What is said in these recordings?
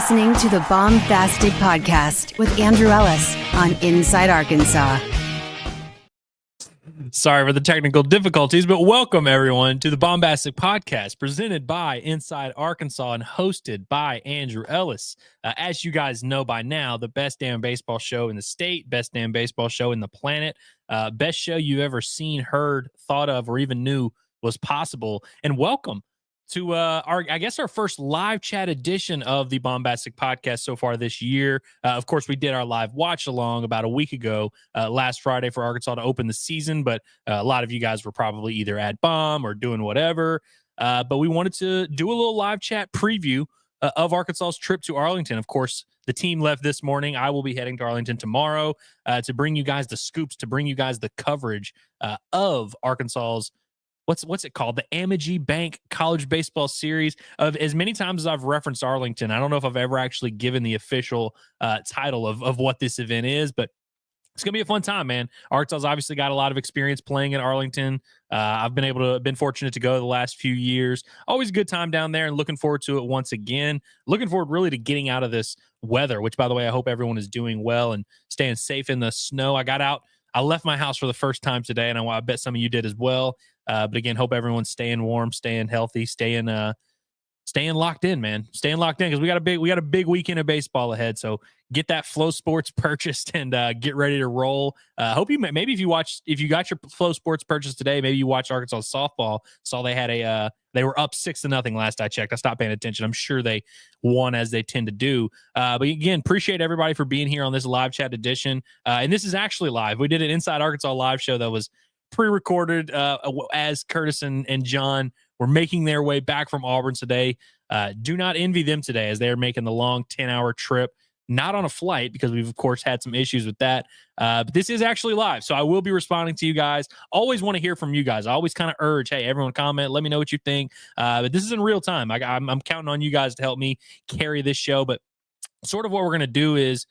listening to the Baumbastic Podcast with Andrew Ellis on Inside Arkansas. Sorry for the technical difficulties, but welcome everyone to the Baumbastic Podcast, presented by Inside Arkansas and hosted by Andrew Ellis. As you guys know by now, the best damn baseball show in the state, best damn baseball show in the planet, best show you've ever seen, heard, thought of, or even knew was possible. And welcome to our first live chat edition of the Baumbastic Podcast so far this year. Of course, we did our live watch along about a week ago, last Friday, for Arkansas to open the season, but a lot of you guys were probably either at Baum or doing whatever. But we wanted to do a little live chat preview of Arkansas's trip to Arlington. Of course, the team left this morning. I will be heading to Arlington tomorrow to bring you guys the scoops, to bring you guys the coverage of Arkansas's what's it called? The Amagi Bank College Baseball Series. Of as many times as I've referenced Arlington, I don't know if I've ever actually given the official title of what this event is, but it's going to be a fun time, man. Arkansas's obviously got a lot of experience playing in Arlington. I've been fortunate to go the last few years. Always a good time down there, and looking forward to it once again. Looking forward really to getting out of this weather, which, by the way, I hope everyone is doing well and staying safe in the snow. I left my house for the first time today, and I bet some of you did as well. But again, hope everyone's staying warm, staying healthy, staying locked in, man. Staying locked in, because we got a big weekend of baseball ahead. So get that Flow Sports purchased and get ready to roll. Hope maybe if you got your Flow Sports purchase today, maybe you watched Arkansas softball. Saw they had they were up 6-0 last I checked. I stopped paying attention. I'm sure they won, as they tend to do. But again, appreciate everybody for being here on this live chat edition. And this is actually live. We did an Inside Arkansas live show that was pre-recorded as Curtis and John were making their way back from Auburn today. Do not envy them today, as they're making the long 10-hour trip, not on a flight, because we've of course had some issues with that. But this is actually live, so I will be responding to you guys. Always want to hear from you guys. I always kind of urge, hey, everyone comment, let me know what you think. But this is in real time. I'm counting on you guys to help me carry this show. But sort of what we're going to do is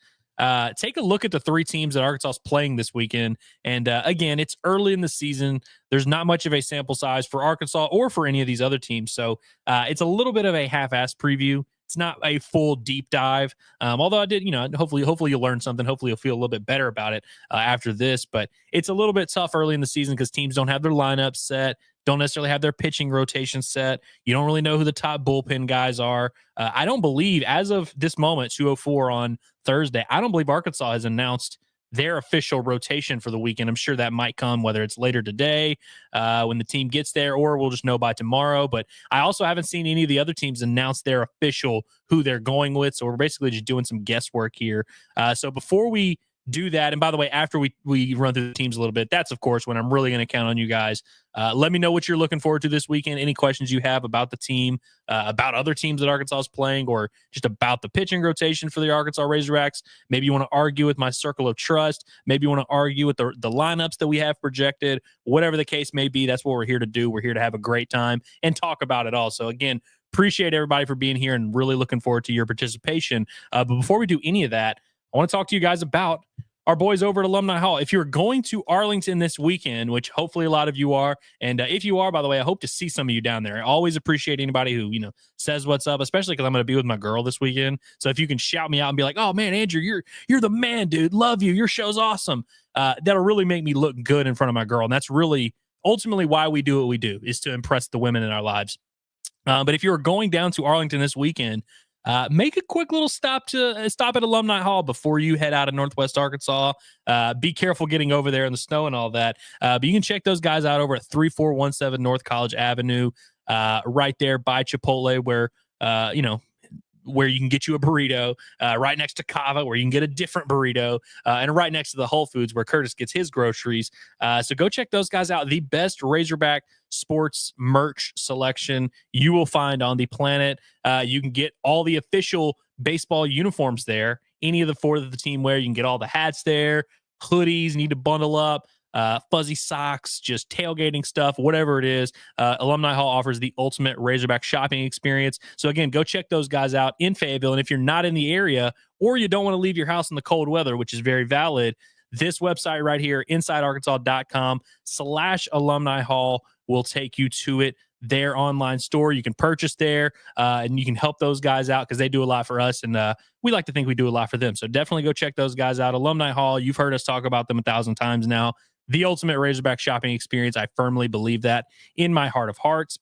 take a look at the three teams that Arkansas is playing this weekend. And again, it's early in the season. There's not much of a sample size for Arkansas or for any of these other teams. So it's a little bit of a half-assed preview. It's not a full deep dive. Although I did, hopefully you'll learn something. Hopefully you'll feel a little bit better about it after this. But it's a little bit tough early in the season because teams don't have their lineups set, don't necessarily have their pitching rotation set. You don't really know who the top bullpen guys are. I don't believe, as of this moment, 2:04 on Thursday, I don't believe Arkansas has announced their official rotation for the weekend. I'm sure that might come, whether it's later today when the team gets there, or we'll just know by tomorrow. But I also haven't seen any of the other teams announce their official who they're going with. So we're basically just doing some guesswork here. So before we do that, and by the way, after we run through the teams a little bit, that's of course when I'm really going to count on you guys. Let me know what you're looking forward to this weekend, any questions you have about the team, about other teams that Arkansas is playing, or just about the pitching rotation for the Arkansas Razorbacks. Maybe you want to argue with my circle of trust. Maybe you want to argue with the lineups that we have projected. Whatever the case may be, that's what we're here to do. We're here to have a great time and talk about it all. So again, appreciate everybody for being here and really looking forward to your participation. But before we do any of that, I want to talk to you guys about our boys over at Alumni Hall. If you're going to Arlington this weekend, which hopefully a lot of you are, and if you are, by the way, I hope to see some of you down there. I always appreciate anybody who, says what's up, especially because I'm going to be with my girl this weekend. So if you can shout me out and be like, oh man, Andrew, you're the man, dude. Love you. Your show's awesome. That'll really make me look good in front of my girl. And that's really ultimately why we do what we do, is to impress the women in our lives. But if you're going down to Arlington this weekend, make a quick little stop at Alumni Hall before you head out of Northwest Arkansas. Be careful getting over there in the snow and all that. But you can check those guys out over at 3417 North College Avenue, right there by Chipotle, where you can get you a burrito, right next to Cava, where you can get a different burrito, and right next to the Whole Foods where Curtis gets his groceries. So go check those guys out. The best Razorback sports merch selection you will find on the planet. You can get all the official baseball uniforms there. Any of the four that the team wear, you can get all the hats there, hoodies, need to bundle up, fuzzy socks, just tailgating stuff, whatever it is. Alumni Hall offers the ultimate Razorback shopping experience. So again, go check those guys out in Fayetteville. And if you're not in the area, or you don't want to leave your house in the cold weather, which is very valid, this website right here, insidearkansas.com/Alumni Hall, will take you to it. their online store. You can purchase there, and you can help those guys out because they do a lot for us, and we like to think we do a lot for them. So definitely go check those guys out. Alumni Hall, you've heard us talk about them 1,000 times now. The ultimate Razorback shopping experience. I firmly believe that in my heart of hearts.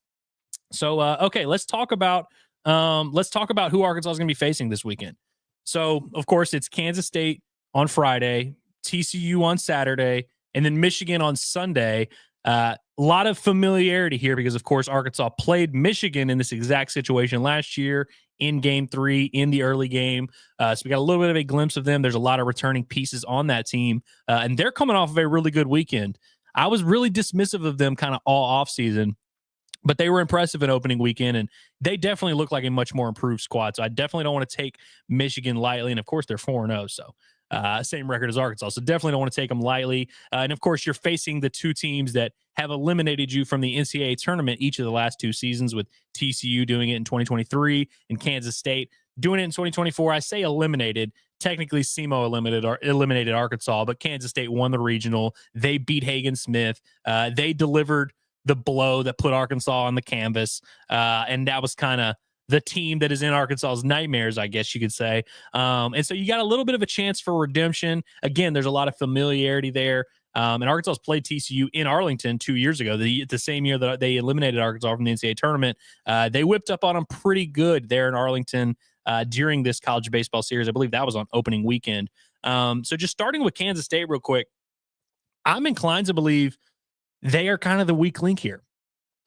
So, okay, let's talk about who Arkansas is going to be facing this weekend. So, of course, it's Kansas State on Friday, TCU on Saturday, and then Michigan on Sunday. A lot of familiarity here because, of course, Arkansas played Michigan in this exact situation last year in Game 3 in the early game. So we got a little bit of a glimpse of them. There's a lot of returning pieces on that team, and they're coming off of a really good weekend. I was really dismissive of them kind of all offseason, but they were impressive in opening weekend, and they definitely look like a much more improved squad. So I definitely don't want to take Michigan lightly, and of course they're 4-0, so same record as Arkansas. So definitely don't want to take them lightly. And of course, you're facing the two teams that have eliminated you from the NCAA tournament each of the last 2 seasons, with TCU doing it in 2023 and Kansas State doing it in 2024. I say eliminated. Technically, SEMO eliminated Arkansas, but Kansas State won the regional. They beat Hagen Smith. They delivered the blow that put Arkansas on the canvas. And that was kind of the team that is in Arkansas's nightmares, I guess you could say. And so you got a little bit of a chance for redemption. Again, there's a lot of familiarity there. And Arkansas played TCU in Arlington 2 years ago, the same year that they eliminated Arkansas from the NCAA tournament. They whipped up on them pretty good there in Arlington during this college baseball series. I believe that was on opening weekend. So just starting with Kansas State real quick, I'm inclined to believe they are kind of the weak link here.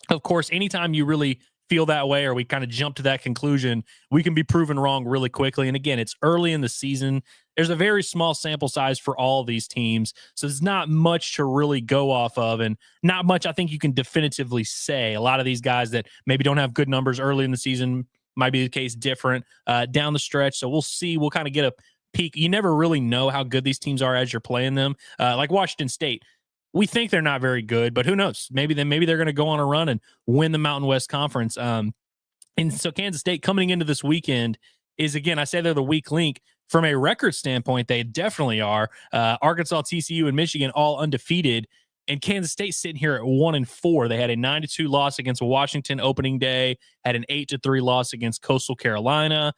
Of course, anytime you really feel that way or we kind of jump to that conclusion, we can be proven wrong really quickly. And again, it's early in the season. There's a very small sample size for all these teams, so there's not much to really go off of, and not much I think you can definitively say. A lot of these guys that maybe don't have good numbers early in the season might be the case different down the stretch. So we'll see. We'll kind of get a peek. You never really know how good these teams are as you're playing them. Like Washington State, we think they're not very good, but who knows? Maybe they're going to go on a run and win the Mountain West Conference. And so Kansas State coming into this weekend is, again, I say they're the weak link. From a record standpoint, they definitely are. Arkansas, TCU, and Michigan all undefeated, and Kansas State sitting here at 1-4. They had a 9-2 loss against Washington opening day, had an 8-3 loss against Coastal Carolina.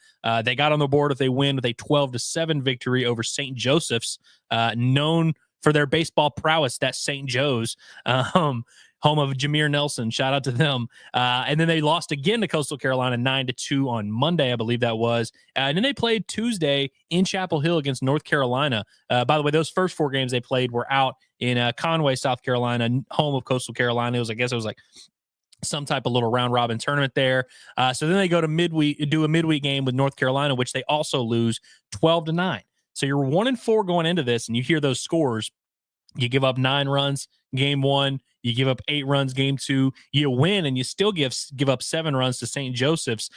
They got on the board if they win with a 12-7 victory over St. Joseph's, known for their baseball prowess, that St. Joe's, home of Jameer Nelson. Shout out to them. And then they lost again to Coastal Carolina 9-2 on Monday, I believe that was. And then they played Tuesday in Chapel Hill against North Carolina. By the way, those first 4 games they played were out in Conway, South Carolina, home of Coastal Carolina. I guess it was like some type of little round robin tournament there. So then they go to do a midweek game with North Carolina, which they also lose 12-9. So you're 1-4 going into this, and you hear those scores. You give up 9 runs game 1. You give up 8 runs game 2. You win, and you still give up 7 runs to St. Joseph's.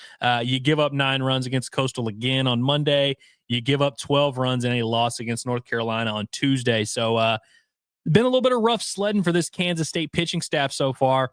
You give up 9 runs against Coastal again on Monday. You give up 12 runs in a loss against North Carolina on Tuesday. So been a little bit of rough sledding for this Kansas State pitching staff so far.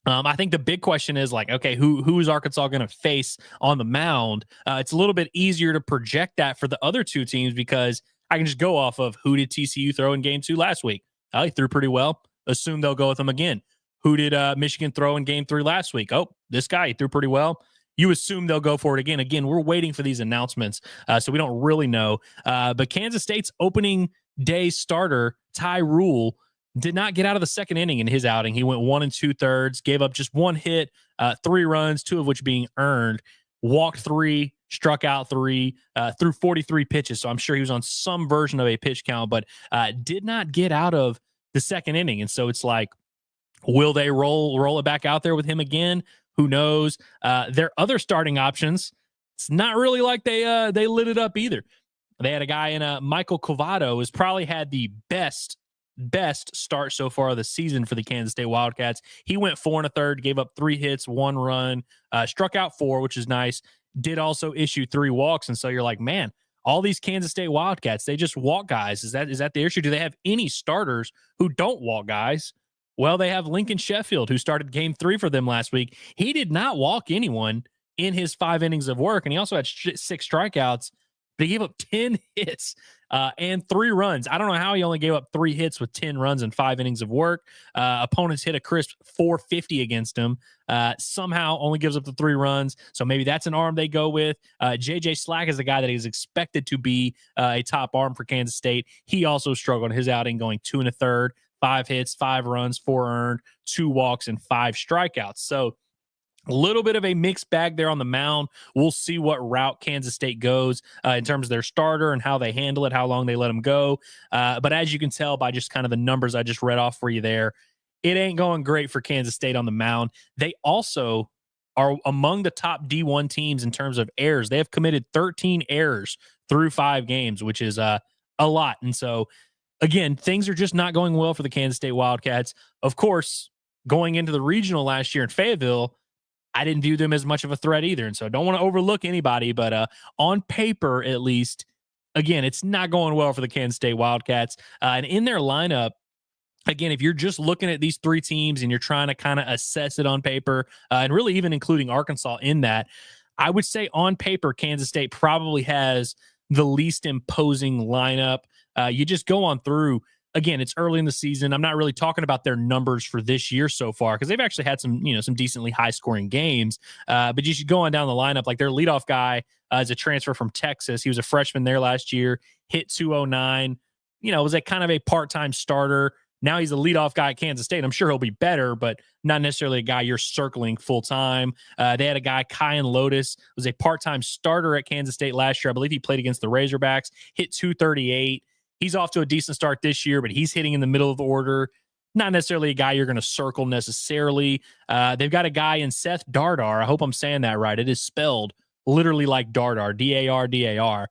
I think the big question is like, okay, who is Arkansas going to face on the mound? It's a little bit easier to project that for the other 2 teams because I can just go off of who did TCU throw in game 2 last week. He threw pretty well. Assume they'll go with him again. Who did Michigan throw in game 3 last week? Oh, this guy, he threw pretty well. You assume they'll go for it again. Again, we're waiting for these announcements, so we don't really know. But Kansas State's opening day starter, Ty Rule, did not get out of the second inning in his outing. He went 1 2/3, gave up just 1 hit, 3 runs, 2 of which being earned, walked 3, struck out 3, threw 43 pitches. So I'm sure he was on some version of a pitch count, but did not get out of the second inning. And so it's like, will they roll it back out there with him again? Who knows? Their other starting options, it's not really like they lit it up either. They had a guy in Michael Covado, who's probably had the best start so far of the season for the Kansas State Wildcats. He went 4 1/3, gave up 3 hits, 1 run, struck out 4, which is nice. Did also issue 3 walks. And so you're like, man, all these Kansas State Wildcats, they just walk guys. Is that the issue? Do they have any starters who don't walk guys? Well, they have Lincoln Sheffield, who started game 3 for them last week. He did not walk anyone in his 5 innings of work, and he also had 6 strikeouts. but he gave up 10 hits and 3 runs. I don't know how he only gave up 3 hits with 10 runs and 5 innings of work. Opponents hit a crisp 450 against him. Somehow only gives up the 3 runs. So maybe that's an arm they go with. JJ Slack is the guy that is expected to be a top arm for Kansas State. He also struggled in his outing, going 2 1/3, 5 hits, 5 runs, 4 earned, 2 walks, and 5 strikeouts. So a little bit of a mixed bag there on the mound. We'll see what route Kansas State goes in terms of their starter and how they handle it, how long they let him go. But as you can tell by just kind of the numbers I just read off for you there, it ain't going great for Kansas State on the mound. They also are among the top D1 teams in terms of errors. They have committed 13 errors through 5 games, which is a lot. And so, again, things are just not going well for the Kansas State Wildcats. Of course, going into the regional last year in Fayetteville, I didn't view them as much of a threat either. And so I don't want to overlook anybody, but on paper, at least, again, it's not going well for the Kansas State Wildcats. And in their lineup, again, if you're just looking at these 3 teams and you're trying to kind of assess it on paper, and really even including Arkansas in that, I would say on paper, Kansas State probably has the least imposing lineup. You just go on through. Again, it's early in the season. I'm not really talking about their numbers for this year so far because they've actually had some decently high-scoring games. But you should go on down the lineup. Like their leadoff guy is a transfer from Texas. He was a freshman there last year, hit 209. Was a kind of a part-time starter. Now he's a leadoff guy at Kansas State. I'm sure he'll be better, but not necessarily a guy you're circling full-time. They had a guy, Kyan Lotus, was a part-time starter at Kansas State last year. I believe he played against the Razorbacks, hit 238. He's off to a decent start this year, but he's hitting in the middle of the order. Not necessarily a guy you're going to circle necessarily. They've got a guy in Seth Dardar. I hope I'm saying that right. It is spelled literally like Dardar, D-A-R-D-A-R.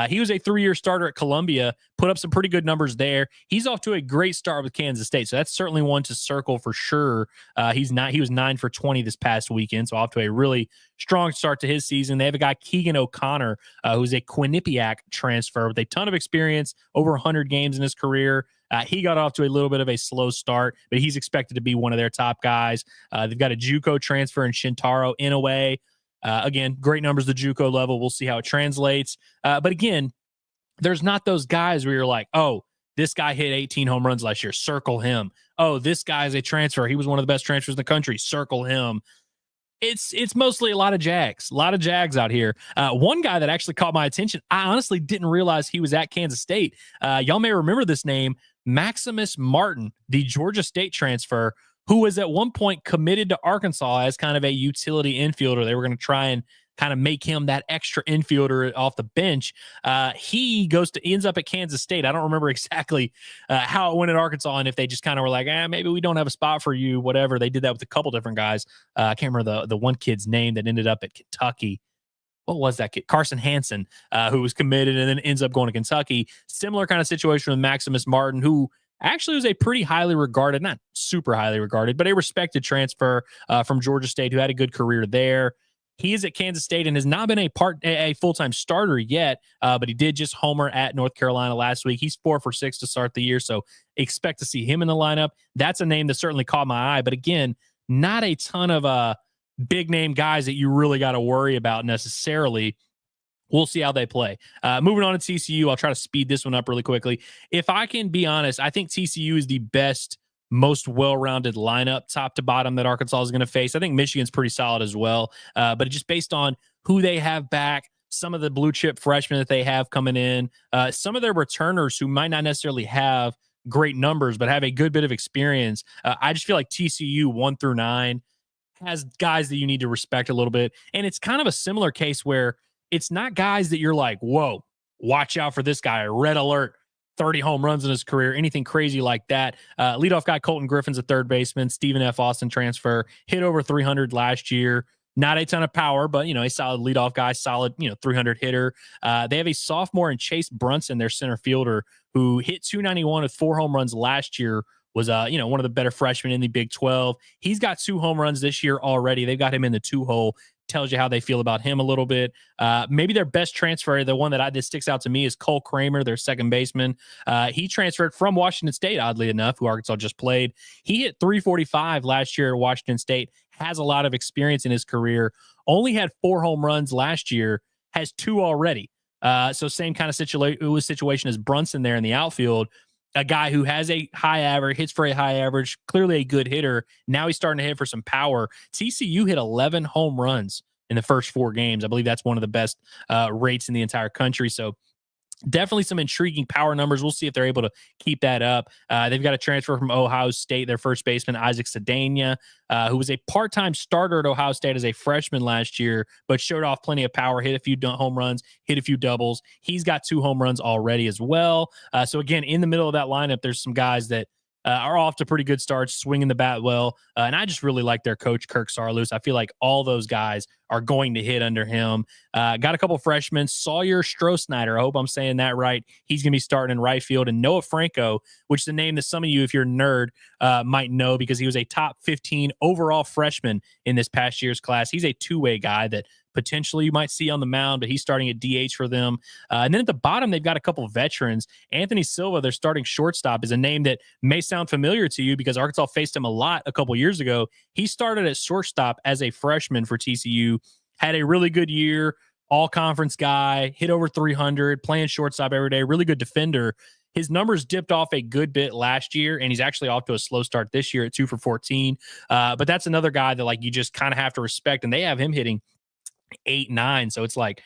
He was a 3-year starter at Columbia, put up some pretty good numbers there. He's off to a great start with Kansas State, so that's certainly one to circle for sure. He was 9 for 20 this past weekend, so off to a really strong start to his season. They have a guy, Keegan O'Connor, who's a Quinnipiac transfer with a ton of experience, over 100 games in his career. He got off to a little bit of a slow start, but he's expected to be one of their top guys. They've got a JUCO transfer in Shintaro Inoue. Again, great numbers, the JUCO level. We'll see how it translates. But again, there's not those guys where you're like, oh, this guy hit 18 home runs last year. Circle him. Oh, this guy's a transfer. He was one of the best transfers in the country. Circle him. It's mostly a lot of Jags out here. One guy that actually caught my attention, I honestly didn't realize he was at Kansas State. Y'all may remember this name, Maximus Martin, the Georgia State transfer, who was at one point committed to Arkansas as kind of a utility infielder. They were going to try and kind of make him that extra infielder off the bench. He ends up at Kansas State. I don't remember exactly how it went at Arkansas and if they just kind of were like, maybe we don't have a spot for you, whatever. They did that with a couple different guys. I can't remember the one kid's name that ended up at Kentucky. What was that kid? Carson Hansen, who was committed and then ends up going to Kentucky. Similar kind of situation with Maximus Martin, who actually was a pretty highly regarded, not super highly regarded, but a respected transfer from Georgia State who had a good career there. He is at Kansas State and has not been a full-time starter yet, but he did just homer at North Carolina last week. He's 4 for 6 to start the year, so expect to see him in the lineup. That's a name that certainly caught my eye, but again, not a ton of big-name guys that you really got to worry about necessarily. We'll see how they play. Moving on to TCU, I'll try to speed this one up really quickly. If I can be honest, I think TCU is the best, most well-rounded lineup, top to bottom, that Arkansas is going to face. I think Michigan's pretty solid as well. But just based on who they have back, some of the blue-chip freshmen that they have coming in, some of their returners who might not necessarily have great numbers but have a good bit of experience, I just feel like TCU 1 through 9 has guys that you need to respect a little bit. And it's kind of a similar case where it's not guys that you're like, whoa, watch out for this guy, red alert, 30 home runs in his career, anything crazy like that. Leadoff guy Colton Griffin's a third baseman, Stephen F. Austin transfer, hit over 300 last year. Not a ton of power, but, a solid leadoff guy, solid, 300 hitter. They have a sophomore in Chase Brunson, their center fielder, who hit 291 with 4 home runs last year, was, one of the better freshmen in the Big 12. He's got 2 home runs this year already. They've got him in the 2-hole. Tells you how they feel about him a little bit. Maybe their best transfer, the one that sticks out to me, is Cole Kramer, their second baseman. He transferred from Washington State, oddly enough, who Arkansas just played. He hit 345 last year at Washington State, has a lot of experience in his career, only had 4 home runs last year, has 2 already. So same kind of situation as Brunson there in the outfield. A guy who has a high average, hits for a high average, clearly a good hitter. Now he's starting to hit for some power. TCU hit 11 home runs in the first 4 games. I believe that's one of the best rates in the entire country. So definitely some intriguing power numbers. We'll see if they're able to keep that up. They've got a transfer from Ohio State, their first baseman, Isaac Cedena, who was a part-time starter at Ohio State as a freshman last year, but showed off plenty of power, hit a few home runs, hit a few doubles. He's got 2 home runs already as well. So again, in the middle of that lineup, there's some guys that are off to pretty good starts, swinging the bat well. And I just really like their coach, Kirk Sarloos. I feel like all those guys are going to hit under him. Got a couple freshmen. Sawyer Strohsnyder, I hope I'm saying that right. He's going to be starting in right field. And Noah Franco, which is a name that some of you, if you're a nerd, might know because he was a top 15 overall freshman in this past year's class. He's a two-way guy that potentially you might see on the mound, but he's starting at DH for them. And then at the bottom, they've got a couple of veterans. Anthony Silva, their starting shortstop, is a name that may sound familiar to you because Arkansas faced him a lot a couple years ago. He started at shortstop as a freshman for TCU, had a really good year, all-conference guy, hit over 300, playing shortstop every day, really good defender. His numbers dipped off a good bit last year, and he's actually off to a slow start this year at 2 for 14. But that's another guy that like you just kind of have to respect, and they have him hitting 8-9. So it's like,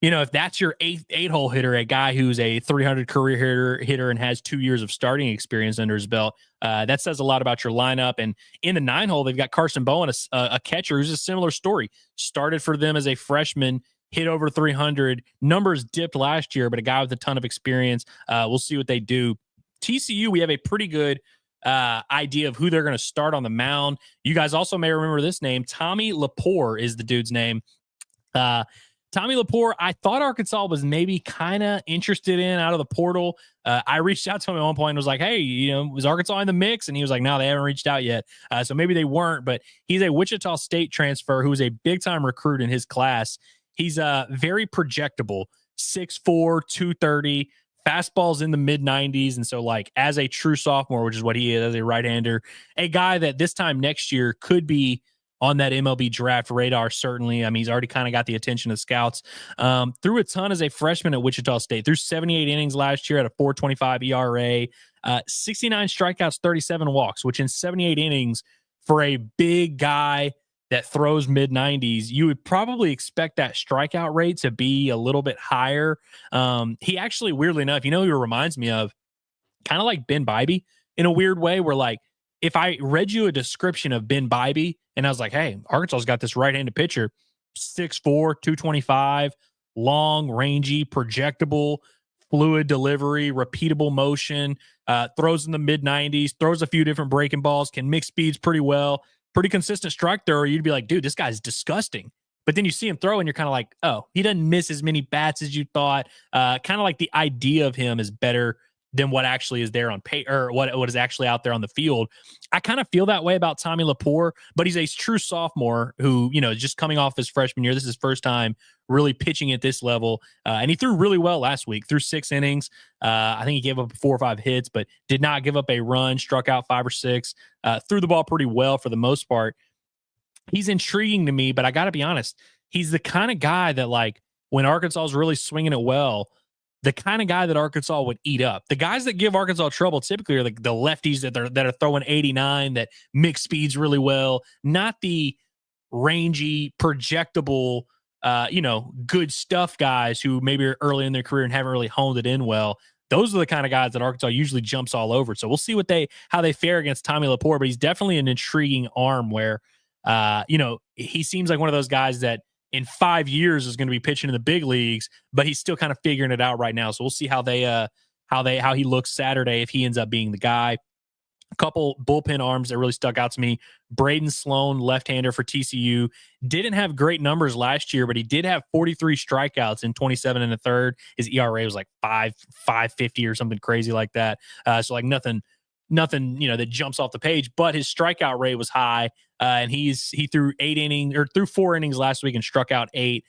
if that's your eight-hole hitter, a guy who's a 300 career hitter and has 2 years of starting experience under his belt, that says a lot about your lineup. And in the 9-hole, they've got Carson Bowen, a catcher who's a similar story. Started for them as a freshman, hit over 300. Numbers dipped last year, but a guy with a ton of experience. We'll see what they do. TCU, we have a pretty good idea of who they're going to start on the mound. You guys also may remember this name. Tommy Lepore is the dude's name. Tommy Lepore, I thought Arkansas was maybe kind of interested in out of the portal. I reached out to him at one point and was like, hey, was Arkansas in the mix? And he was like, no, they haven't reached out yet. So maybe they weren't, but he's a Wichita State transfer who was a big-time recruit in his class. He's very projectable, 6'4", 230, fastballs in the mid-90s. And so, like, as a true sophomore, which is what he is as a right-hander, a guy that this time next year could be on that MLB draft radar, certainly. I mean, he's already kind of got the attention of scouts. Threw a ton as a freshman at Wichita State. Threw 78 innings last year at a 4.25 ERA, 69 strikeouts, 37 walks, which in 78 innings for a big guy that throws mid-90s, you would probably expect that strikeout rate to be a little bit higher. He actually, weirdly enough, who he reminds me of? Kind of like Ben Bybee in a weird way, where like, if I read you a description of Ben Bybee and I was like, hey, Arkansas's got this right-handed pitcher, 6'4", 225, long, rangy, projectable, fluid delivery, repeatable motion, throws in the mid-90s, throws a few different breaking balls, can mix speeds pretty well, pretty consistent strike thrower, you'd be like, dude, this guy's disgusting. But then you see him throw and you're kind of like, oh, he doesn't miss as many bats as you thought. Kind of like the idea of him is better than what actually is there on pay or what is actually out there on the field. I kind of feel that way about Tommy Lepore, but he's a true sophomore who, is just coming off his freshman year. This is his first time really pitching at this level. And he threw really well last week, threw 6 innings. I think he gave up 4 or 5 hits, but did not give up a run, struck out 5 or 6, threw the ball pretty well for the most part. He's intriguing to me, but I got to be honest. He's the kind of guy that, like, when Arkansas is really swinging it well, the kind of guy that Arkansas would eat up. The guys that give Arkansas trouble typically are the lefties that are throwing 89, that mix speeds really well, not the rangy, projectable, good stuff guys who maybe are early in their career and haven't really honed it in well. Those are the kind of guys that Arkansas usually jumps all over. So we'll see how they fare against Tommy Lepore, but he's definitely an intriguing arm where, he seems like one of those guys that in 5 years is going to be pitching in the big leagues, but he's still kind of figuring it out right now. So we'll see how he looks Saturday if he ends up being the guy. A couple bullpen arms that really stuck out to me. Braden Sloan, left-hander for TCU, didn't have great numbers last year, but he did have 43 strikeouts in 27 and a third. His ERA was like 5.50 or something crazy like that. So like nothing, that jumps off the page, but his strikeout rate was high. And he threw 4 innings last week and struck out 8.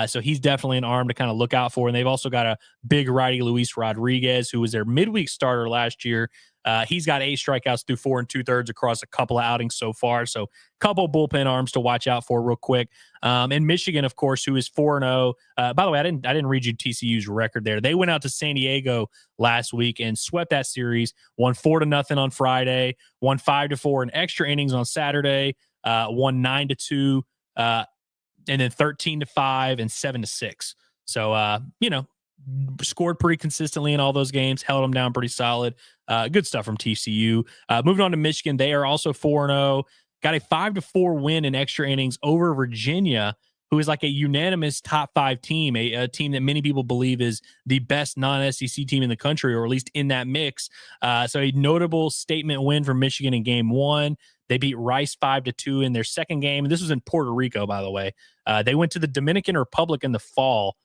So he's definitely an arm to kind of look out for. And they've also got a big righty, Luis Rodriguez, who was their midweek starter last year. He's got 8 strikeouts through 4 2/3 across a couple of outings so far. So a couple bullpen arms to watch out for real quick. And Michigan, of course, who is 4-0. By the way, I didn't read you TCU's record there. They went out to San Diego last week and swept that series, won 4-0 on Friday, won 5-4 in extra innings on Saturday, won 9-2, and then 13-5 and 7-6. So, scored pretty consistently in all those games, held them down pretty solid. Good stuff from TCU. Moving on to Michigan, they are also 4-0. Got a 5-4 win in extra innings over Virginia, who is like a unanimous top 5 team, a team that many people believe is the best non-SEC team in the country, or at least in that mix. So a notable statement win for Michigan in game 1. They beat Rice 5-2 in their second game. This was in Puerto Rico, by the way. They went to the Dominican Republic in the fall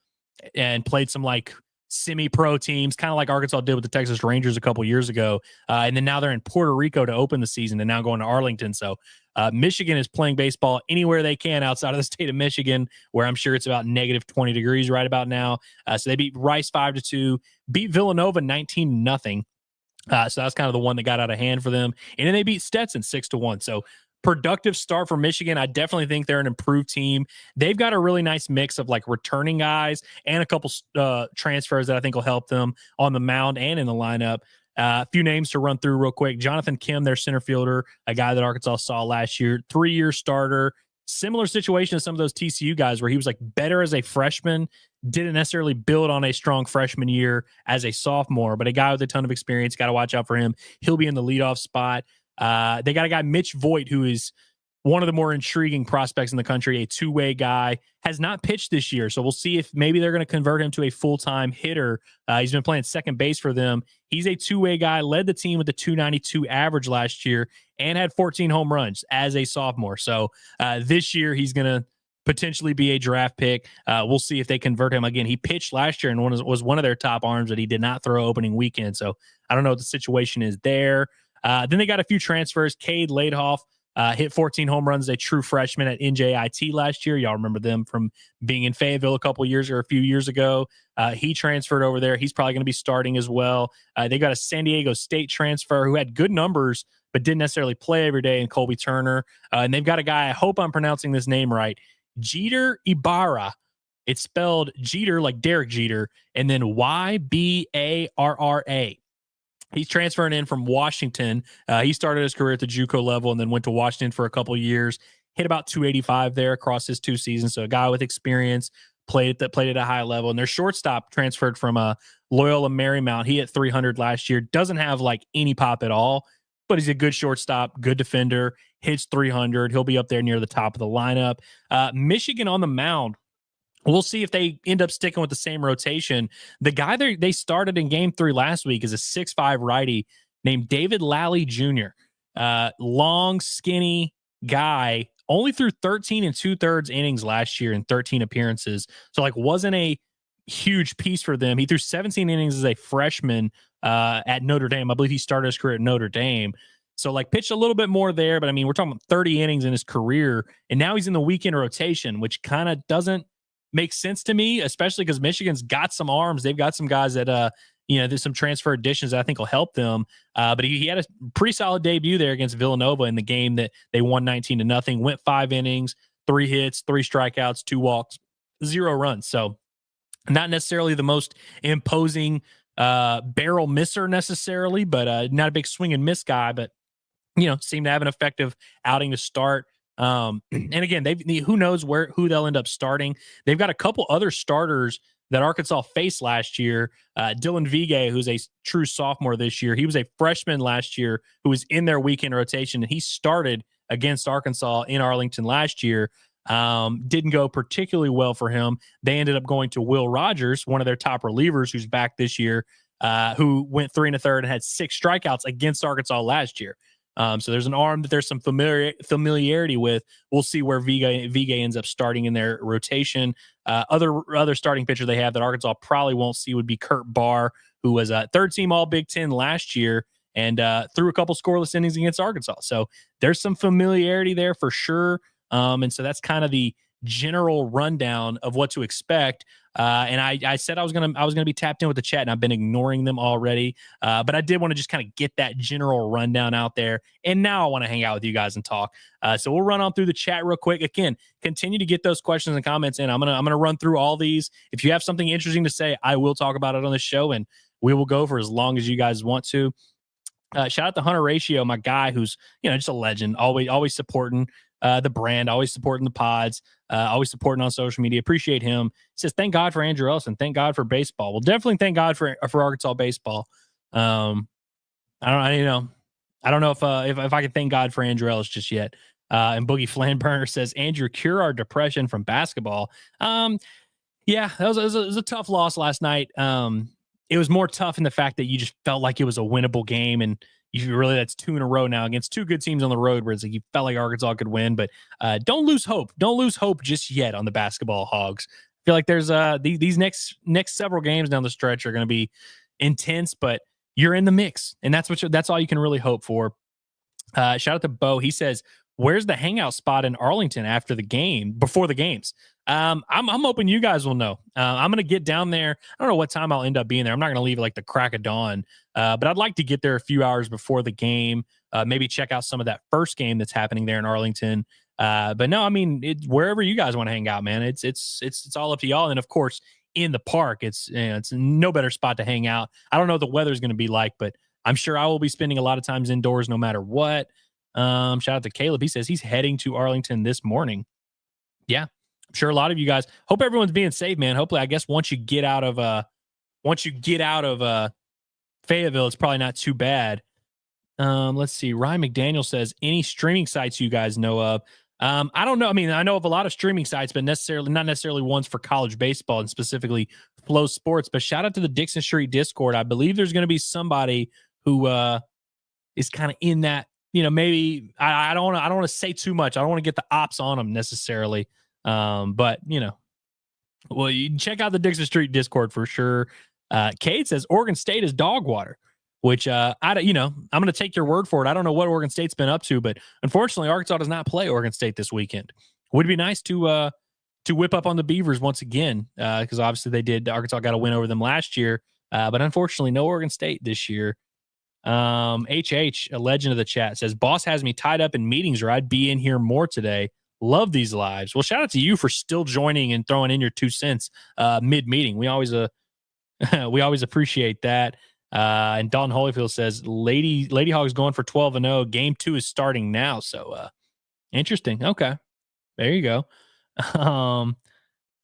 and played some like semi-pro teams, kind of like Arkansas did with the Texas Rangers a couple years ago. And then now they're in Puerto Rico to open the season and now going to Arlington. So Michigan is playing baseball anywhere they can outside of the state of Michigan, where I'm sure it's about negative 20 degrees right about now. So they beat Rice 5-2, beat Villanova 19-0. So that's kind of the one that got out of hand for them. And then they beat Stetson 6-1. So productive start for Michigan. I definitely think they're an improved team. They've got a really nice mix of like returning guys and a couple transfers that I think will help them on the mound and in the lineup. A few names to run through real quick. Jonathan Kim, their center fielder, a guy that Arkansas saw last year, 3-year starter. Similar situation to some of those TCU guys where he was like better as a freshman, didn't necessarily build on a strong freshman year as a sophomore, but a guy with a ton of experience. Got to watch out for him. He'll be in the leadoff spot. They got a guy, Mitch Voigt, who is one of the more intriguing prospects in the country, a two-way guy, has not pitched this year. So we'll see if maybe they're going to convert him to a full-time hitter. He's been playing second base for them. He's a two-way guy, led the team with the 292 average last year and had 14 home runs as a sophomore. So this year he's going to potentially be a draft pick. We'll see if they convert him. Again, he pitched last year and was one of their top arms, but he did not throw opening weekend. So I don't know what the situation is there. Then they got a few transfers. Cade Laidhoff hit 14 home runs as a true freshman at NJIT last year. Y'all remember them from being in Fayetteville a few years ago. He transferred over there. He's probably going to be starting as well. They got a San Diego State transfer who had good numbers, but didn't necessarily play every day in Colby Turner. And they've got a guy, I hope I'm pronouncing this name right, Jeter Ibarra. It's spelled Jeter like Derek Jeter, and then Ybarra. He's transferring in from Washington. He started his career at the JUCO level and then went to Washington for a couple of years. Hit about 285 there across his 2 seasons. So a guy with experience, played at a high level. And their shortstop transferred from Loyola Marymount. He hit 300 last year. Doesn't have like any pop at all, but he's a good shortstop, good defender, hits 300. He'll be up there near the top of the lineup. Michigan on the mound. We'll see if they end up sticking with the same rotation. The guy they started in game 3 last week is a 6'5" righty named David Lally Jr. Long, skinny guy, only threw 13 2/3 innings last year in 13 appearances. So like wasn't a huge piece for them. He threw 17 innings as a freshman at Notre Dame. I believe he started his career at Notre Dame. So like pitched a little bit more there, but I mean, we're talking about 30 innings in his career, and now he's in the weekend rotation, which kind of doesn't makes sense to me, especially because Michigan's got some arms. They've got some guys that, there's some transfer additions that I think will help them. But he had a pretty solid debut there against Villanova in the game that they won 19-0, went 5 innings, 3 hits, 3 strikeouts, 2 walks, 0 runs. So not necessarily the most imposing barrel misser necessarily, but not a big swing and miss guy, but, seemed to have an effective outing to start. And again, who knows who they'll end up starting. They've got a couple other starters that Arkansas faced last year. Dylan Vigay, who's a true sophomore this year. He was a freshman last year who was in their weekend rotation, and he started against Arkansas in Arlington last year. Didn't go particularly well for him. They ended up going to Will Rogers, one of their top relievers who's back this year, who went 3 1/3 and had 6 strikeouts against Arkansas last year. So there's an arm that there's some familiarity with. We'll see where Vigay ends up starting in their rotation. Other starting pitcher they have that Arkansas probably won't see would be Kurt Barr, who was a 3rd-team All Big Ten last year and threw a couple scoreless innings against Arkansas. So there's some familiarity there for sure. And so that's kind of the general rundown of what to expect. And I said I was gonna be tapped in with the chat, and I've been ignoring them already. But I did want to just kind of get that general rundown out there. And now I want to hang out with you guys and talk. So we'll run on through the chat real quick. Again, continue to get those questions and comments in. I'm gonna run through all these. If you have something interesting to say, I will talk about it on the show, and we will go for as long as you guys want to. Shout out to Hunter Ratio, my guy, who's just a legend, always supporting the brand, always supporting the pods, always supporting on social media. Appreciate him. He says, thank God for Andrew Ellis and thank God for baseball. Well, definitely thank God for Arkansas baseball. I don't know if I can thank God for Andrew Ellis just yet. And Boogie Flanburner says, Andrew, cure our depression from basketball. Yeah, that was a tough loss last night. It was more tough in the fact that you just felt like it was a winnable game, and that's 2 in a row now against 2 good teams on the road, where it's like you felt like Arkansas could win. But don't lose hope. Don't lose hope just yet on the basketball Hogs. I feel like there's these next several games down the stretch are going to be intense, but you're in the mix, and that's all you can really hope for. Shout out to Bo. He says, where's the hangout spot in Arlington before the games? I'm hoping you guys will know. I'm going to get down there. I don't know what time I'll end up being there. I'm not going to leave like the crack of dawn, but I'd like to get there a few hours before the game. Maybe check out some of that first game that's happening there in Arlington. But no, I mean, wherever you guys want to hang out, man, it's all up to y'all. And of course, in the park, it's no better spot to hang out. I don't know what the weather's going to be like, but I'm sure I will be spending a lot of times indoors no matter what. Shout out to Caleb. He says he's heading to Arlington this morning. Yeah, I'm sure a lot of you guys, hope everyone's being safe, man. Hopefully, I guess once you get out of Fayetteville, it's probably not too bad. Let's see. Ryan McDaniel says, any streaming sites you guys know of? I don't know. I mean, I know of a lot of streaming sites, but not necessarily ones for college baseball and specifically Flow Sports. But shout out to the Dixon Street Discord. I believe there's going to be somebody who is kind of in that. Maybe I don't want to say too much. I don't want to get the ops on them necessarily. But well, you can check out the Dixon Street Discord for sure. Cade says Oregon State is dog water, which I'm going to take your word for it. I don't know what Oregon State's been up to, but unfortunately, Arkansas does not play Oregon State this weekend. Would be nice to whip up on the Beavers once again, because obviously they did. Arkansas got a win over them last year, but unfortunately, no Oregon State this year. HH, a legend of the chat, says, boss has me tied up in meetings or I'd be in here more today. Love these lives. Well, shout out to you for still joining and throwing in your 2 cents mid-meeting. We always appreciate that. And Dalton Holyfield says, Lady Hogs going for 12-0. Game 2 is starting now. So interesting. Okay. There you go.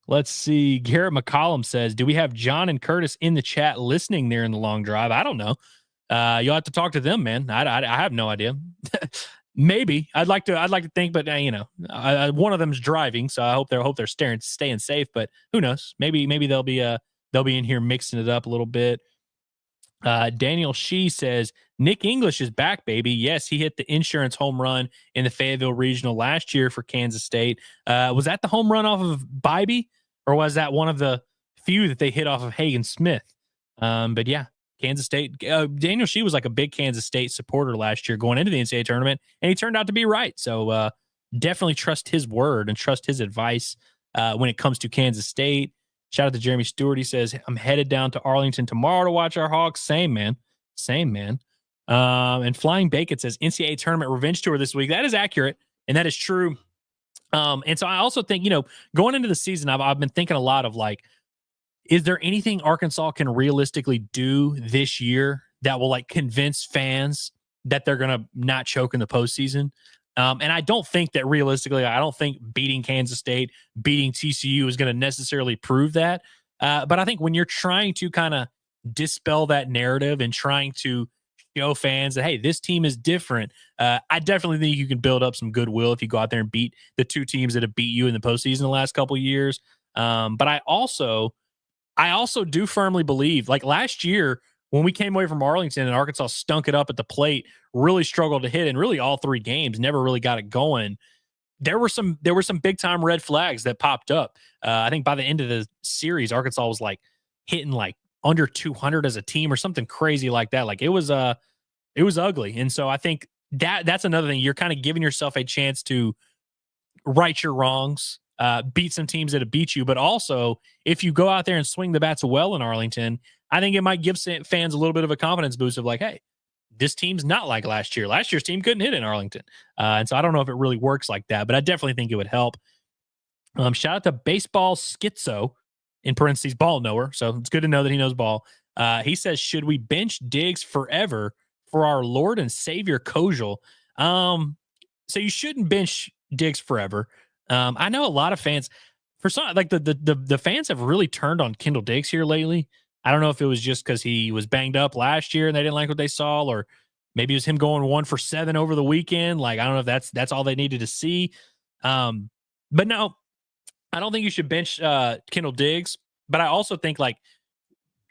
Let's see. Garrett McCollum says, do we have John and Curtis in the chat listening there in the long drive? I don't know. You'll have to talk to them, man. I have no idea. Maybe I'd like to think, but one of them's driving, so I hope they're staying safe. But who knows? Maybe they'll be in here mixing it up a little bit. Daniel Shee says Nick English is back, baby. Yes, he hit the insurance home run in the Fayetteville Regional last year for Kansas State. Was that the home run off of Bybee, or was that one of the few that they hit off of Hagen Smith? But yeah. Kansas State. Daniel Shee was like a big Kansas State supporter last year going into the NCAA tournament, and he turned out to be right. So definitely trust his word and trust his advice when it comes to Kansas State. Shout out to Jeremy Stewart. He says, I'm headed down to Arlington tomorrow to watch our Hogs. Same, man. And Flying Bacon says, NCAA tournament revenge tour this week. That is accurate, and that is true. And so I also think, going into the season, I've been thinking a lot of like, is there anything Arkansas can realistically do this year that will like convince fans that they're going to not choke in the postseason? And I don't think that realistically, I don't think beating Kansas State, beating TCU is going to necessarily prove that. But I think when you're trying to kind of dispel that narrative and trying to show fans that, hey, this team is different, I definitely think you can build up some goodwill if you go out there and beat the 2 teams that have beat you in the postseason the last couple of years. But I also do firmly believe, like last year when we came away from Arlington and Arkansas stunk it up at the plate, really struggled to hit, and really all 3 games never really got it going. There were some big time red flags that popped up. I think by the end of the series, Arkansas was like hitting like under 200 as a team or something crazy like that. Like it was ugly. And so I think that's another thing. You're kind of giving yourself a chance to right your wrongs. beat some teams that have beat you. But also, if you go out there and swing the bats well in Arlington, I think it might give fans a little bit of a confidence boost of like, hey, this team's not like last year. Last year's team couldn't hit in Arlington. And so I don't know if it really works like that, but I definitely think it would help. Shout out to Baseball Schizo, in parentheses, ball knower. So it's good to know that he knows ball. He says, should we bench Diggs forever for our Lord and Savior Kojal? So you shouldn't bench Diggs forever. I know a lot of fans, for some, like the fans have really turned on Kendall Diggs here lately. I don't know if it was just because he was banged up last year and they didn't like what they saw, or maybe it was him going 1 for 7 over the weekend. Like, I don't know if that's all they needed to see. But no, I don't think you should bench Kendall Diggs. But I also think, like,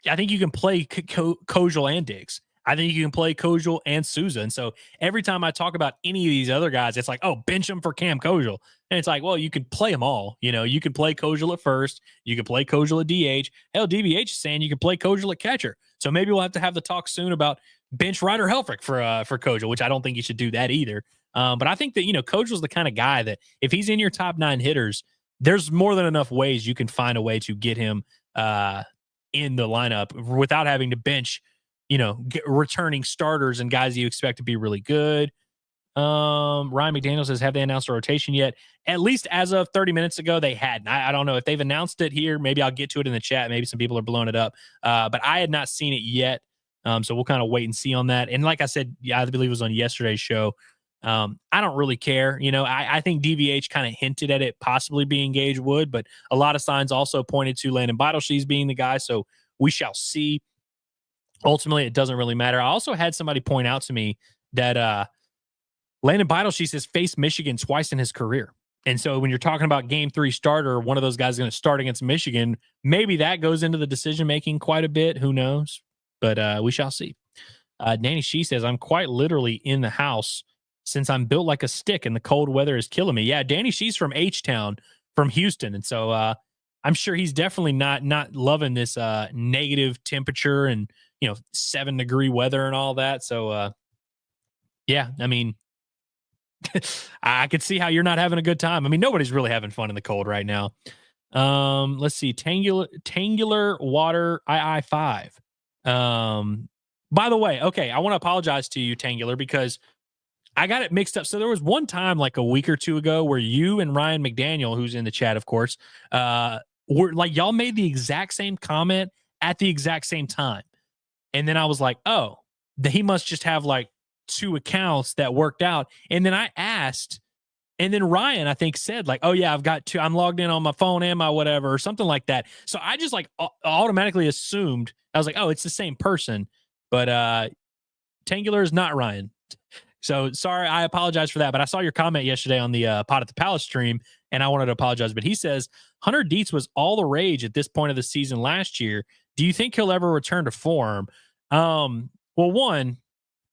I think you can play Kojal and Diggs. I think you can play Kojal and Souza. And so every time I talk about any of these other guys, it's like, oh, bench them for Cam Kojal. And it's like, well, you can play them all. You know, you can play Kojal at first. You can play Kojal at DH. Hell, DBH is saying you can play Kojal at catcher. So maybe we'll have the talk soon about bench Ryder Helfrich for Kojal, which I don't think you should do that either. But I think that, you know, Kojal's the kind of guy that if he's in your top 9 hitters, there's more than enough ways you can find a way to get him in the lineup without having to bench, you know, returning starters and guys you expect to be really good. Ryan McDaniel says, have they announced a rotation yet? At least as of 30 minutes ago, they hadn't. I don't know if they've announced it here. Maybe I'll get to it in the chat. Maybe some people are blowing it up. But I had not seen it yet. So we'll kind of wait and see on that. And like I said, I believe it was on yesterday's show. I don't really care. You know, I think DVH kind of hinted at it possibly being Gage Wood, but a lot of signs also pointed to Landon Beidelshees being the guy. So we shall see. Ultimately, it doesn't really matter. I also had somebody point out to me that Landon Beidelshees has faced Michigan twice in his career. And so when you're talking about game 3 starter, one of those guys is going to start against Michigan. Maybe that goes into the decision-making quite a bit. Who knows? But we shall see. Danny Shee says, I'm quite literally in the house since I'm built like a stick and the cold weather is killing me. Yeah, Danny Shee's from H-Town, from Houston. And so I'm sure he's definitely not loving this negative temperature and, you know, 7-degree weather and all that. So, yeah, I mean, I could see how you're not having a good time. I mean, nobody's really having fun in the cold right now. Let's see. Tangular Water II5. By the way, okay, I want to apologize to you, Tangular, because I got it mixed up. So there was one time like a week or two ago where you and Ryan McDaniel, who's in the chat, of course, were like, y'all made the exact same comment at the exact same time. And then I was like, oh, he must just have like 2 accounts that worked out. And then I asked, and then Ryan, I think, said like, oh yeah, I've got 2. I'm logged in on my phone and my whatever, or something like that. So I just like automatically assumed, I was like, oh, it's the same person. But Tangular is not Ryan. So sorry, I apologize for that. But I saw your comment yesterday on the Pot at the Palace stream, and I wanted to apologize. But he says, Hunter Dietz was all the rage at this point of the season last year. Do you think he'll ever return to form? Well, one,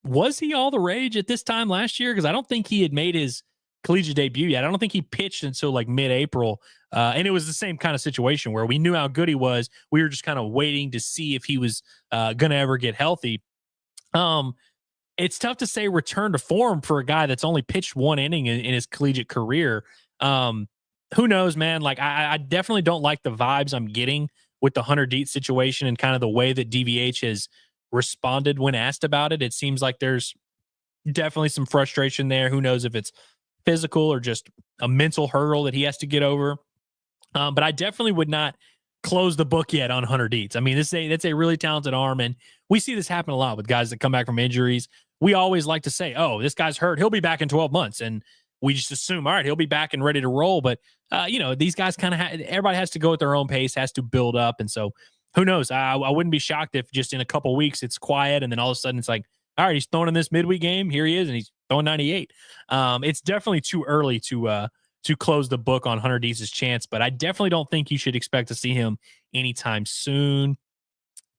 was he all the rage at this time last year? Because I don't think he had made his collegiate debut yet. I don't think he pitched until like mid-April. And it was the same kind of situation where we knew how good he was. We were just kind of waiting to see if he was going to ever get healthy. It's tough to say return to form for a guy that's only pitched 1 inning in his collegiate career. Who knows, man? Like, I definitely don't like the vibes I'm getting with the Hunter Dietz situation and kind of the way that DVH has responded when asked about it. It seems like there's definitely some frustration there. Who knows if it's physical or just a mental hurdle that he has to get over. But I definitely would not close the book yet on Hunter Dietz. I mean, that's a really talented arm, and we see this happen a lot with guys that come back from injuries. We always like to say, oh, this guy's hurt, he'll be back in 12 months. And we just assume, all right, he'll be back and ready to roll. But, you know, these guys kind of everybody has to go at their own pace, has to build up. And so who knows? I wouldn't be shocked if just in a couple of weeks it's quiet and then all of a sudden it's like, all right, he's throwing in this midweek game. Here he is, and he's throwing 98. It's definitely too early to close the book on Hunter Dietz's chance, but I definitely don't think you should expect to see him anytime soon.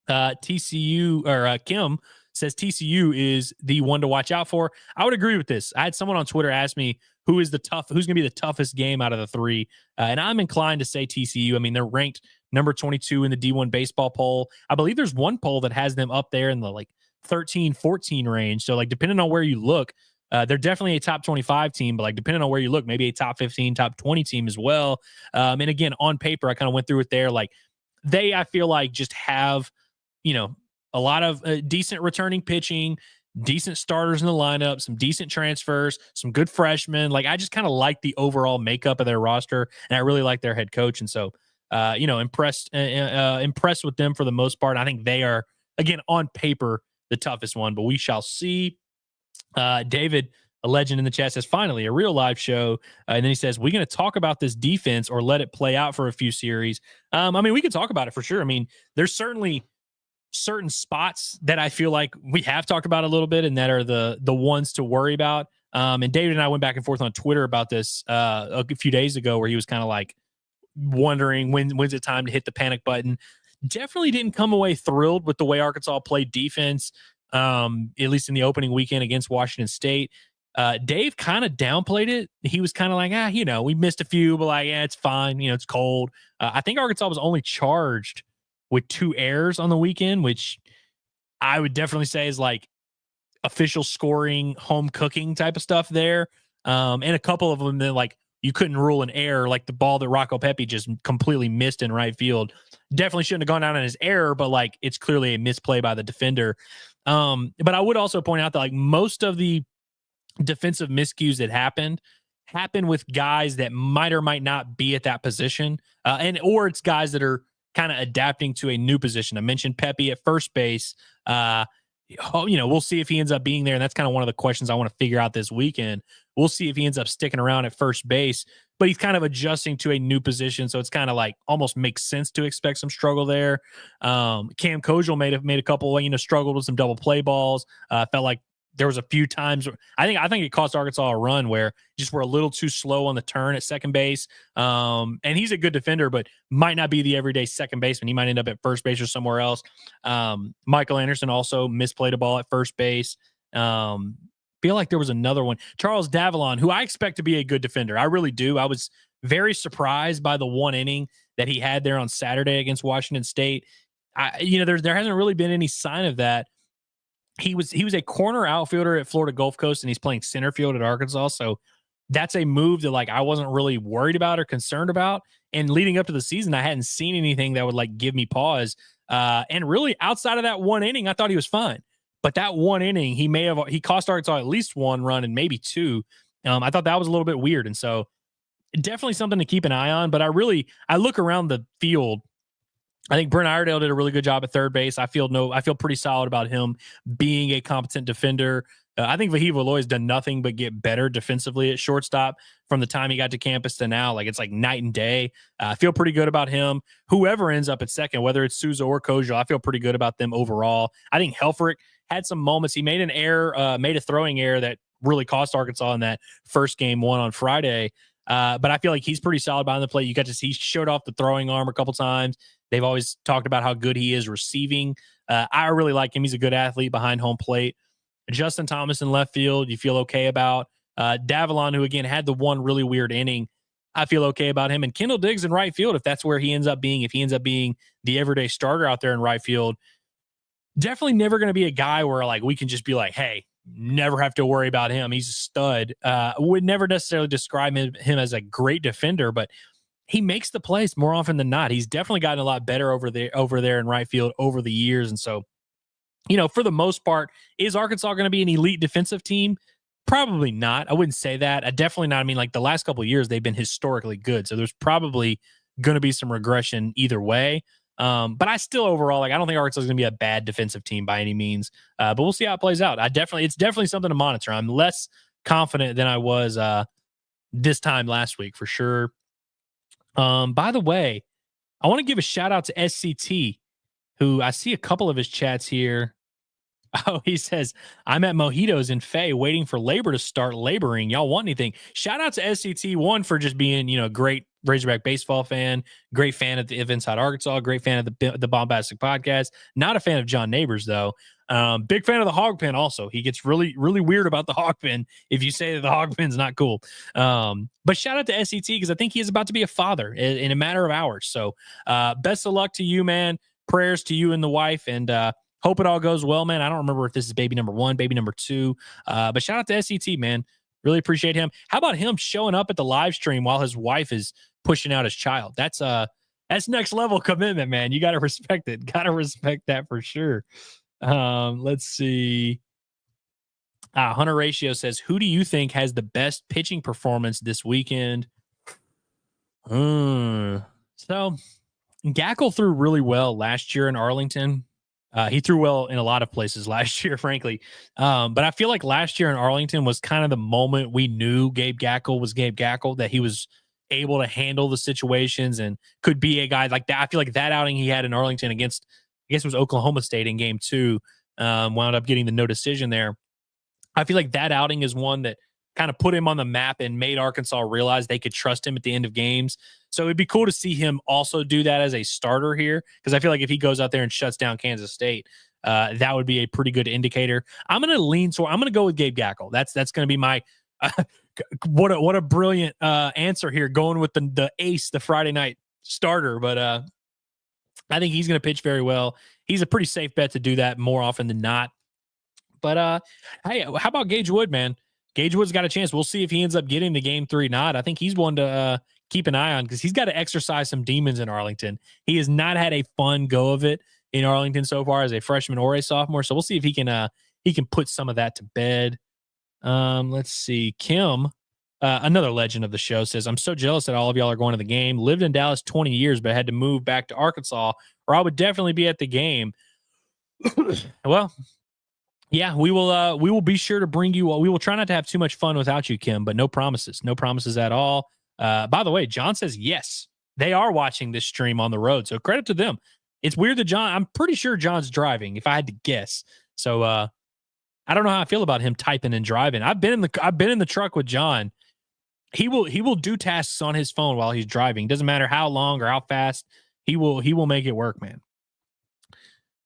TCU or Kim says TCU is the one to watch out for. I would agree with this. I had someone on Twitter ask me who's going to be the toughest game out of the 3. And I'm inclined to say TCU. I mean, they're ranked number 22 in the D1 baseball poll. I believe there's one poll that has them up there in the like 13, 14 range. So like, depending on where you look, They're definitely a top 25 team, but like depending on where you look, maybe a top 15, top 20 team as well. And again, on paper, I kind of went through it there. Like I feel like just have, a lot of decent returning pitching, decent starters in the lineup, some decent transfers, some good freshmen. Like I just kind of like the overall makeup of their roster, and I really like their head coach. And so, impressed with them for the most part. I think they are, again, on paper, the toughest one, but we shall see. David, a legend in the chat, says, finally, a real live show. And then he says, we're going to talk about this defense or let it play out for a few series. We can talk about it for sure. I mean, there's certainly certain spots that I feel like we have talked about a little bit and that are the ones to worry about. And David and I went back and forth on Twitter about this a few days ago, where he was kind of like wondering when's it time to hit the panic button. Definitely didn't come away thrilled with the way Arkansas played defense, at least in the opening weekend against Washington State. Dave kind of downplayed it. He was kind of like, we missed a few, but like, it's fine. It's cold. I think Arkansas was only charged with 2 errors on the weekend, which I would definitely say is like official scoring, home cooking type of stuff there. And a couple of them that like you couldn't rule an error, like the ball that Rocco Pepe just completely missed in right field. Definitely shouldn't have gone down on his error, but like it's clearly a misplay by the defender. But I would also point out that like most of the defensive miscues that happened with guys that might or might not be at that position, or it's guys that are kind of adapting to a new position. I mentioned Pepe at first base. We'll see if he ends up being there. And that's kind of one of the questions I want to figure out this weekend. We'll see if he ends up sticking around at first base, but he's kind of adjusting to a new position. So it's kind of like almost makes sense to expect some struggle there. Cam Kojal made a couple, struggled with some double play balls. Felt like there was a few times I think it cost Arkansas a run where just were a little too slow on the turn at second base. And he's a good defender, but might not be the everyday second baseman. He might end up at first base or somewhere else. Michael Anderson also misplayed a ball at first base. Feel like there was another one, Charles Davalon, who I expect to be a good defender. I really do. I was very surprised by the 1 inning that he had there on Saturday against Washington State. There hasn't really been any sign of that. He was a corner outfielder at Florida Gulf Coast, and he's playing center field at Arkansas. So that's a move that like I wasn't really worried about or concerned about. And leading up to the season, I hadn't seen anything that would like give me pause. And really, outside of that 1 inning, I thought he was fine. But that 1 inning, he cost Arkansas at least 1 run and maybe 2. I thought that was a little bit weird, and so definitely something to keep an eye on. But I look around the field. I think Brent Iredale did a really good job at third base. I feel pretty solid about him being a competent defender. I think Vahiv Aloy has done nothing but get better defensively at shortstop from the time he got to campus to now. Like it's like night and day. I feel pretty good about him. Whoever ends up at second, whether it's Souza or Kojal, I feel pretty good about them overall. I think Helfrich had some moments. He made an error, made a throwing error that really cost Arkansas in that first game one on Friday. But I feel like he's pretty solid behind the plate. You got to see he showed off the throwing arm a couple times. They've always talked about how good he is receiving. I really like him. He's a good athlete behind home plate. Justin Thomas in left field, you feel okay about. Davalon, who again had the one really weird inning, I feel okay about him. And Kendall Diggs in right field, if that's where he ends up being, if he ends up being the everyday starter out there in right field, definitely never going to be a guy where like we can just be like, hey, never have to worry about him. He's a stud. Would never necessarily describe him as a great defender, but he makes the plays more often than not. He's definitely gotten a lot better over there in right field over the years. And so, for the most part, is Arkansas going to be an elite defensive team? Probably not. I wouldn't say that. Definitely not. I mean, like the last couple of years, they've been historically good. So there's probably going to be some regression either way. But I still overall, I don't think Arkansas is going to be a bad defensive team by any means. But we'll see how it plays out. It's definitely something to monitor. I'm less confident than I was this time last week for sure. By the way, I want to give a shout out to SCT, who I see a couple of his chats here. Oh, he says, I'm at Mojitos in Faye waiting for labor to start laboring. Y'all want anything? Shout out to SCT, one, for just being, a great Razorback baseball fan, great fan of the Inside Arkansas, great fan of the Baumbastic Podcast. Not a fan of John Neighbors, though. Big fan of the hog pen also. He gets really, really weird about the hog pen if you say that the hog pen's not cool. But shout out to SCT because I think he is about to be a father in a matter of hours. So best of luck to you, man. Prayers to you and the wife. And hope it all goes well, man. I don't remember if this is baby number 1, baby number 2, but shout out to SET, man. Really appreciate him. How about him showing up at the live stream while his wife is pushing out his child? That's next level commitment, man. You got to respect it. Got to respect that for sure. Let's see. Hunter Ratio says, who do you think has the best pitching performance this weekend? So Gackle threw really well last year in Arlington. He threw well in a lot of places last year, frankly. But I feel like last year in Arlington was kind of the moment we knew Gabe Gackle was Gabe Gackle, that he was able to handle the situations and could be a guy like that. I feel like that outing he had in Arlington against, I guess it was Oklahoma State in game 2, wound up getting the no decision there. I feel like that outing is one that kind of put him on the map and made Arkansas realize they could trust him at the end of games. So it'd be cool to see him also do that as a starter here, because I feel like if he goes out there and shuts down Kansas State, that would be a pretty good indicator. I'm going to lean toward, I'm going to go with Gabe Gackle. That's going to be my what a brilliant answer here, going with the ace, the Friday night starter. But I think he's going to pitch very well. He's a pretty safe bet to do that more often than not. But hey, how about Gage Wood, man? Gage Wood's got a chance. We'll see if he ends up getting the game 3 nod. I think he's one to keep an eye on, because he's got to exercise some demons in Arlington. He has not had a fun go of it in Arlington so far as a freshman or a sophomore. So we'll see if he can put some of that to bed. Let's see. Kim, another legend of the show, says, I'm so jealous that all of y'all are going to the game. Lived in Dallas 20 years, but had to move back to Arkansas, or I would definitely be at the game. Well, yeah, we will be sure to bring you. We will try not to have too much fun without you, Kim, but no promises at all. By the way, John says, yes, they are watching this stream on the road. So credit to them. It's weird that John, I'm pretty sure John's driving, if I had to guess. So I don't know how I feel about him typing and driving. I've been in the truck with John. He will do tasks on his phone while he's driving. Doesn't matter how long or how fast. He will make it work, man.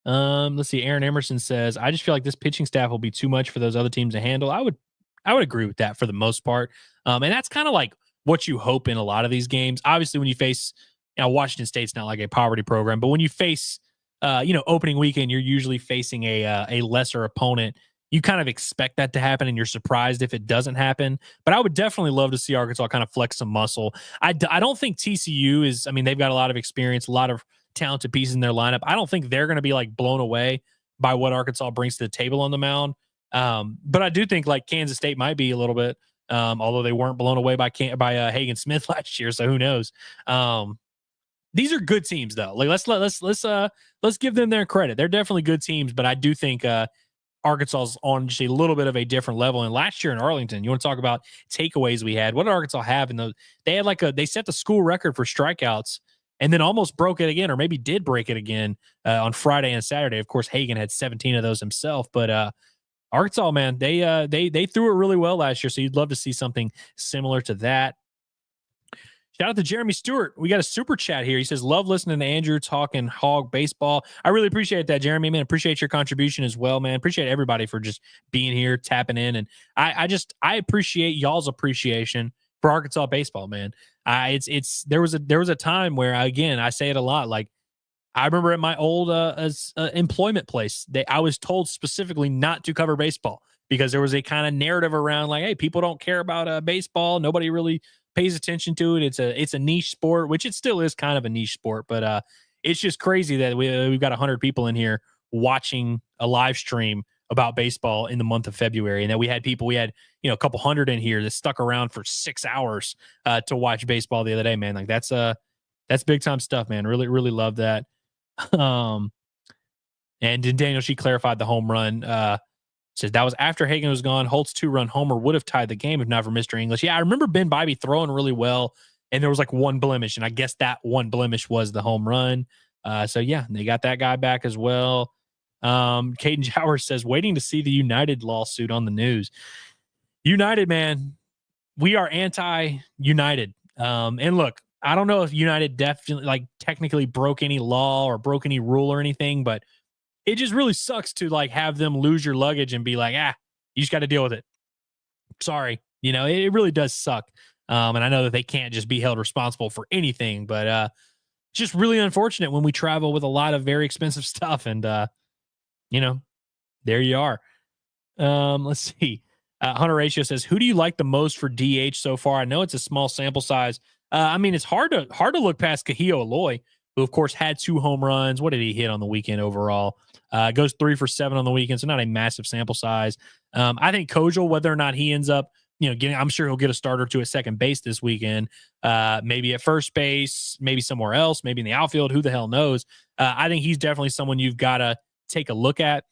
Let's see. Aaron Emerson says, I just feel like this pitching staff will be too much for those other teams to handle. I would agree with that for the most part. And that's kind of like what you hope in a lot of these games. Obviously, when you face, Washington State's not like a poverty program, but when you face, opening weekend, you're usually facing a lesser opponent. You kind of expect that to happen, and you're surprised if it doesn't happen. But I would definitely love to see Arkansas kind of flex some muscle. I don't think TCU is, they've got a lot of experience, a lot of talented pieces in their lineup. I don't think they're going to be like blown away by what Arkansas brings to the table on the mound. But I do think like Kansas State might be a little bit, although they weren't blown away by Hagen Smith last year. So who knows? These are good teams though. Like let's give them their credit. They're definitely good teams, but I do think Arkansas is on just a little bit of a different level. And last year in Arlington, you want to talk about takeaways we had. What did Arkansas have in those? They had they set the school record for strikeouts, and then almost broke it again, or maybe did break it again on Friday and Saturday. Of course, Hagen had 17 of those himself, but Arkansas, man, they threw it really well last year. So you'd love to see something similar to that. Shout out to Jeremy Stewart. We got a super chat here. He says, love listening to Andrew talking hog baseball. I really appreciate that, Jeremy, man. Appreciate your contribution as well, man. Appreciate everybody for just being here, tapping in. And I appreciate y'all's appreciation for Arkansas baseball, man. There was a time where, again, I say it a lot. Like, I remember at my old employment place, I was told specifically not to cover baseball because there was a kind of narrative around like, hey, people don't care about baseball. Nobody really pays attention to it. It's a niche sport, which it still is kind of a niche sport, but it's just crazy that we've got 100 people in here watching a live stream about baseball in the month of February. And then we had a couple hundred in here that stuck around for 6 hours to watch baseball the other day, man. Like that's big time stuff, man. Really, really love that. And then Daniel, she clarified the home run. Says that was after Hagen was gone. Holt's 2-run homer would have tied the game if not for Mr. English. Yeah, I remember Ben Bybee throwing really well, and there was like one blemish, and I guess that one blemish was the home run. So yeah, they got that guy back as well. Caden Jowers says, waiting to see the United lawsuit on the news. United, man, we are anti-United. And look, I don't know if United definitely technically broke any law or broke any rule or anything, but it just really sucks to have them lose your luggage and be like, you just got to deal with it. Sorry. It really does suck. And I know that they can't just be held responsible for anything, but just really unfortunate when we travel with a lot of very expensive stuff. And there you are. Let's see. Hunter Ratio says, who do you like the most for DH so far? I know it's a small sample size. It's hard to look past Kahio Aloy, who of course had 2 home runs. What did he hit on the weekend overall? Goes 3 for 7 on the weekend, so not a massive sample size. I think Kojal, whether or not he ends up, I'm sure he'll get a start or 2 at second base this weekend. Maybe at first base, maybe somewhere else, maybe in the outfield. Who the hell knows? I think he's definitely someone you've got to take a look at.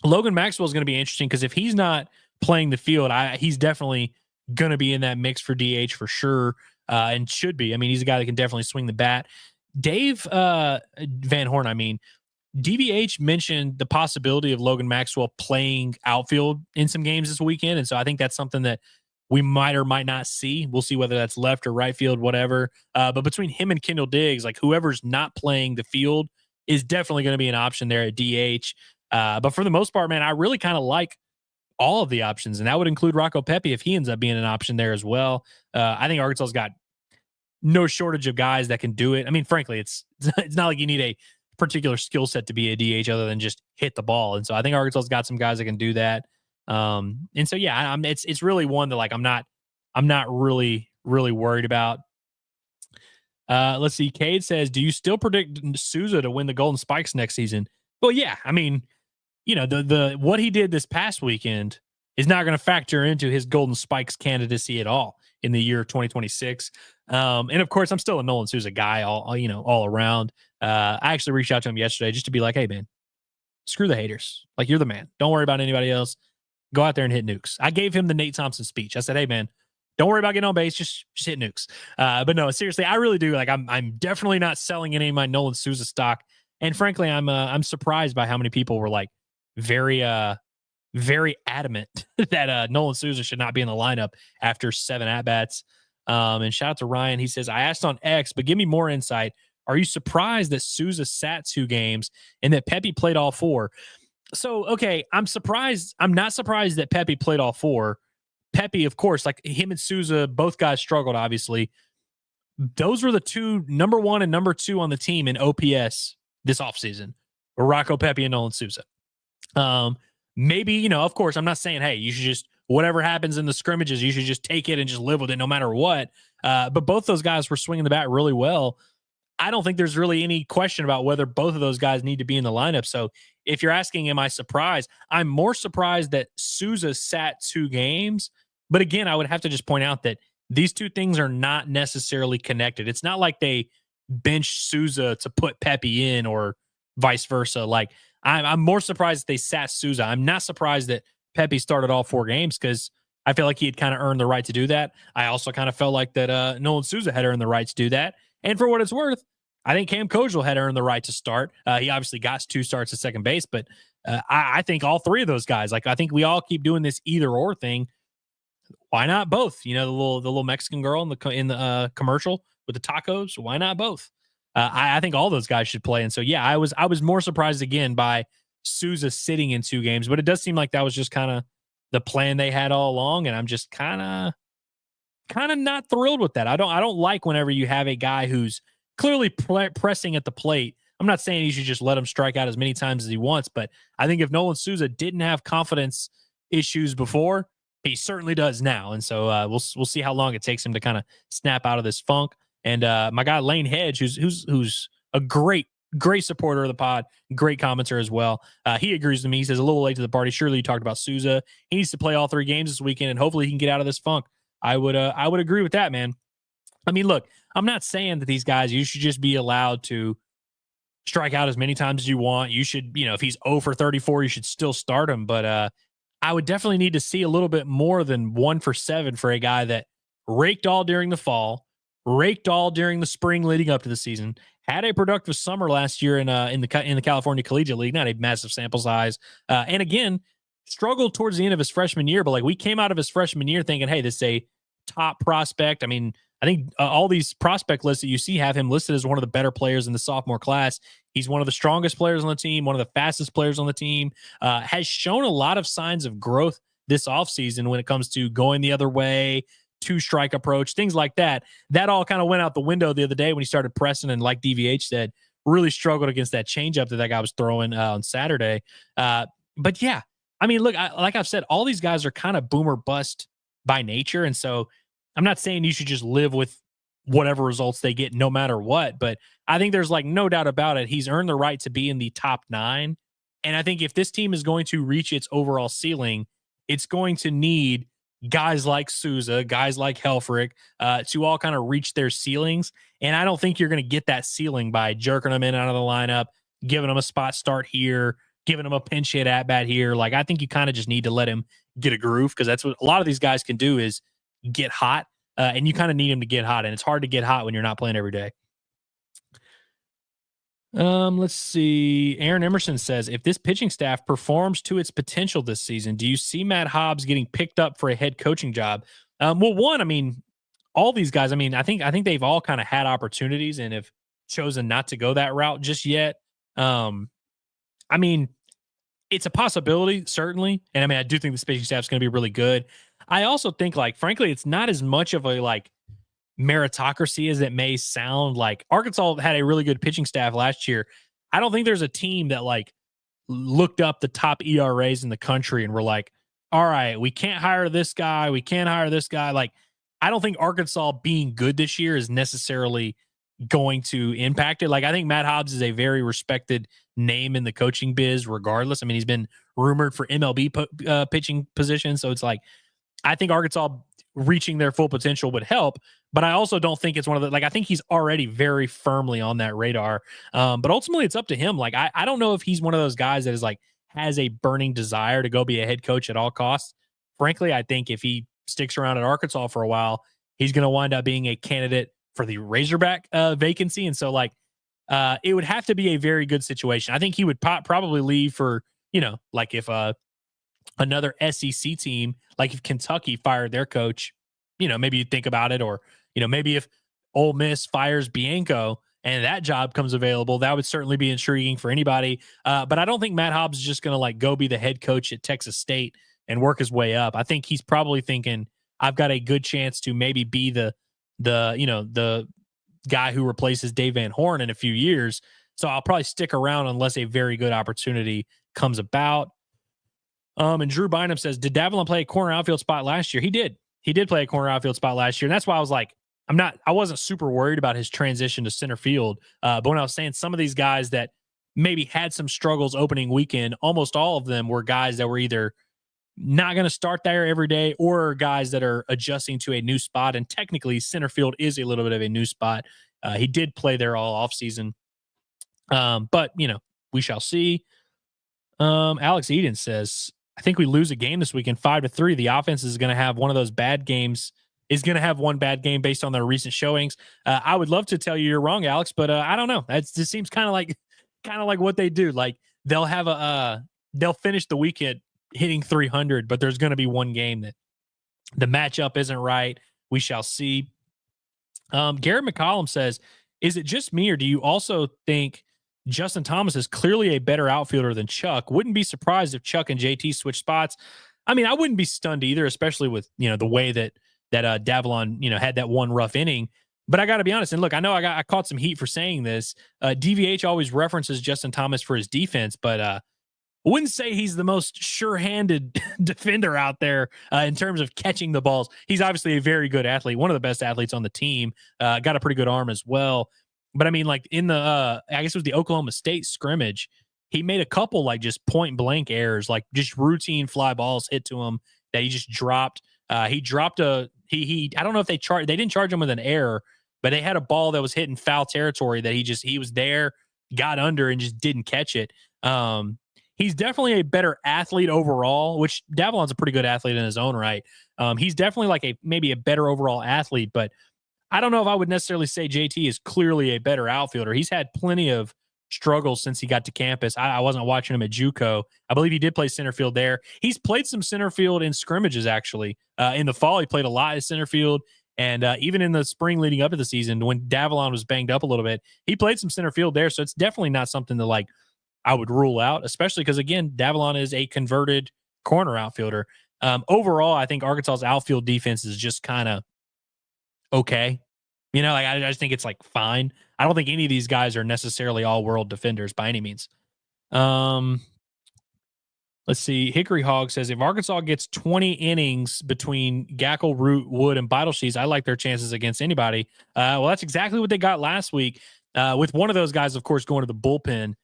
Logan Maxwell is going to be interesting because if he's not playing the field, he's definitely going to be in that mix for DH for sure, and should be. He's a guy that can definitely swing the bat. Dave Van Horn, DVH mentioned the possibility of Logan Maxwell playing outfield in some games this weekend, and so I think that's something that we might or might not see. We'll see whether that's left or right field, whatever. But between him and Kendall Diggs, whoever's not playing the field is definitely going to be an option there at DH. But for the most part, man, I really kind of like all of the options, and that would include Rocco Pepe if he ends up being an option there as well. I think Arkansas's got no shortage of guys that can do it. Frankly, it's not like you need a particular skill set to be a DH other than just hit the ball. And so I think Arkansas's got some guys that can do that. And so, yeah, it's really one that I'm not really worried about. Let's see. Cade says, do you still predict Souza to win the Golden Spikes next season? Well, yeah, the what he did this past weekend is not going to factor into his Golden Spikes candidacy at all in the year 2026. And of course, I'm still a Nolan Souza guy all around. I actually reached out to him yesterday just to be like, hey, man, screw the haters. You're the man. Don't worry about anybody else. Go out there and hit nukes. I gave him the Nate Thompson speech. I said, hey, man, don't worry about getting on base. Just hit nukes. But no, seriously, I really do. I'm definitely not selling any of my Nolan Souza stock. And frankly, I'm surprised by how many people were very adamant that Nolan Souza should not be in the lineup after 7 at-bats. And shout out to Ryan. He says, I asked on X, but give me more insight. Are you surprised that Souza sat 2 games and that Pepe played all 4? So, okay, I'm surprised. I'm not surprised that Pepe played all 4. Pepe, of course, him and Souza, both guys struggled, obviously. Those were the 2, number 1 and number 2 on the team in OPS this offseason, Rocco Pepe and Nolan Souza. Maybe, of course, I'm not saying, hey, you should just, whatever happens in the scrimmages, you should just take it and just live with it no matter what. But both those guys were swinging the bat really well. I don't think there's really any question about whether both of those guys need to be in the lineup. So if you're asking, am I surprised? I'm more surprised that Souza sat 2 games. But again, I would have to just point out that these 2 things are not necessarily connected. It's not like they benched Souza to put Pepe in or vice versa. I'm more surprised that they sat Souza. I'm not surprised that Pepe started all 4 games because I feel like he had kind of earned the right to do that. I also kind of felt like that Nolan Souza had earned the right to do that. And for what it's worth, I think Cam Kojal had earned the right to start. He obviously got 2 starts at second base, but I think all 3 of those guys, I think we all keep doing this either or thing. Why not both? The little Mexican girl in the commercial with the tacos. Why not both? I think all those guys should play. And so, yeah, I was more surprised again by Souza sitting in 2 games, but it does seem like that was just kind of the plan they had all along. And I'm just kind of not thrilled with that. I don't like whenever you have a guy who's clearly pressing at the plate. I'm not saying you should just let him strike out as many times as he wants, but I think if Nolan Souza didn't have confidence issues before, he certainly does now. And so we'll see how long it takes him to kind of snap out of this funk. And my guy Lane Hedge, who's a great supporter of the pod, great commenter as well. He agrees with me. He says, a little late to the party. Surely you talked about Souza. He needs to play all 3 games this weekend, and hopefully he can get out of this funk. I would agree with that, man. Look, I'm not saying that these guys, you should just be allowed to strike out as many times as you want. You should, if he's 0 for 34, you should still start him. But I would definitely need to see a little bit more than 1 for 7 for a guy that raked all during the fall, raked all during the spring leading up to the season, had a productive summer last year in the California Collegiate League, not a massive sample size, and again struggled towards the end of his freshman year. But we came out of his freshman year thinking, hey, this is a top prospect. I think all these prospect lists that you see have him listed as one of the better players in the sophomore class. He's one of the strongest players on the team, one of the fastest players on the team, has shown a lot of signs of growth this offseason when it comes to going the other way, 2-strike approach, things like that. That all kind of went out the window the other day when he started pressing and, like DVH said, really struggled against that changeup that guy was throwing on Saturday. But yeah, I mean, look, like I've said, all these guys are kind of boomer bust by nature. And so I'm not saying you should just live with whatever results they get no matter what, but I think there's like no doubt about it. He's earned the right to be in the top 9. And I think if this team is going to reach its overall ceiling, it's going to need guys like Souza, guys like Helfrich, to all kind of reach their ceilings. And I don't think you're going to get that ceiling by jerking them in and out of the lineup, giving them a spot start here, giving them a pinch hit at bat here. Like, I think you kind of just need to let him get a groove, because that's what a lot of these guys can do, is get hot. And you kind of need him to get hot. And it's hard to get hot when you're not playing every day. Let's see. Aaron Emerson says, if this pitching staff performs to its potential this season, do you see Matt Hobbs getting picked up for a head coaching job? Well, one, I mean, all these guys, I mean, I think they've all kind of had opportunities and have chosen not to go that route just yet. I mean, it's a possibility, certainly. And I mean, I do think the pitching staff is going to be really good. I also think, like, frankly, it's not as much of a like meritocracy as it may sound. Like, Arkansas had a really good pitching staff last year. I don't think there's a team that like looked up the top ERAs in the country and were like, all right, we can't hire this guy. We can't hire this guy. Like, I don't think Arkansas being good this year is necessarily going to impact it. Like, I think Matt Hobbs is a very respected name in the coaching biz regardless. I mean, he's been rumored for MLB pitching positions. So it's like, I think Arkansas reaching their full potential would help, but I also don't think it's one of the, like, I think he's already very firmly on that radar. But ultimately it's up to him. Like, I don't know if he's one of those guys that is like, has a burning desire to go be a head coach at all costs. Frankly, I think if he sticks around at Arkansas for a while, he's going to wind up being a candidate for the Razorback vacancy. And so, like, it would have to be a very good situation. I think he would probably leave for, you know, like if another SEC team, like if Kentucky fired their coach, you know, maybe you'd think about it. Or, you know, maybe if Ole Miss fires Bianco and that job comes available, that would certainly be intriguing for anybody. But I don't think Matt Hobbs is just going to like go be the head coach at Texas State and work his way up. I think he's probably thinking, I've got a good chance to maybe be the guy who replaces Dave Van Horn in a few years. So I'll probably stick around unless a very good opportunity comes about. And Drew Bynum says, did Davalon play a corner outfield spot last year? He did. He did play a corner outfield spot last year. And that's why I was like, I wasn't super worried about his transition to center field. But when I was saying some of these guys that maybe had some struggles opening weekend, almost all of them were guys that were either not going to start there every day or guys that are adjusting to a new spot. And technically center field is a little bit of a new spot. He did play there all off season. But you know, we shall see. Alex Eden says, I think we lose a game this weekend 5-3. The offense is going to have one of those bad games, is going to have one bad game based on their recent showings. I would love to tell you you're wrong, Alex, but I don't know. That just seems kind of like what they do. Like they'll have they'll finish the weekend hitting 300, but there's going to be one game that the matchup isn't right. We shall see. Garrett McCollum says, is it just me, or do you also think Justin Thomas is clearly a better outfielder than Chuck? Wouldn't be surprised if Chuck and JT switch spots. I mean, I wouldn't be stunned either, especially with, you know, the way that Davalon, you know, had that one rough inning. But I got to be honest, and look, I know I caught some heat for saying this. DVH always references Justin Thomas for his defense, but I wouldn't say he's the most sure-handed defender out there in terms of catching the balls. He's obviously a very good athlete, one of the best athletes on the team. Got a pretty good arm as well. But I mean, like in the, I guess it was the Oklahoma State scrimmage, he made a couple like just point blank errors, like just routine fly balls hit to him that he just dropped. He dropped I don't know if they didn't charge him with an error, but they had a ball that was hitting foul territory that he was there, got under and just didn't catch it. He's definitely a better athlete overall, which Davalon's a pretty good athlete in his own right. He's definitely like maybe a better overall athlete, but I don't know if I would necessarily say JT is clearly a better outfielder. He's had plenty of struggles since he got to campus. I wasn't watching him at JUCO. I believe he did play center field there. He's played some center field in scrimmages, actually. In the fall, he played a lot at center field. And even in the spring leading up to the season, when Davalon was banged up a little bit, he played some center field there. So it's definitely not something that like I would rule out, especially because, again, Davalon is a converted corner outfielder. Overall, I think Arkansas's outfield defense is just kind of okay. You know, like I just think it's like fine. I don't think any of these guys are necessarily all world defenders by any means. Let's see. Hickory Hog says if Arkansas gets 20 innings between Gackle, Root, Wood, and Beidelshees, I like their chances against anybody. Well, that's exactly what they got last week. With one of those guys, of course, going to the bullpen,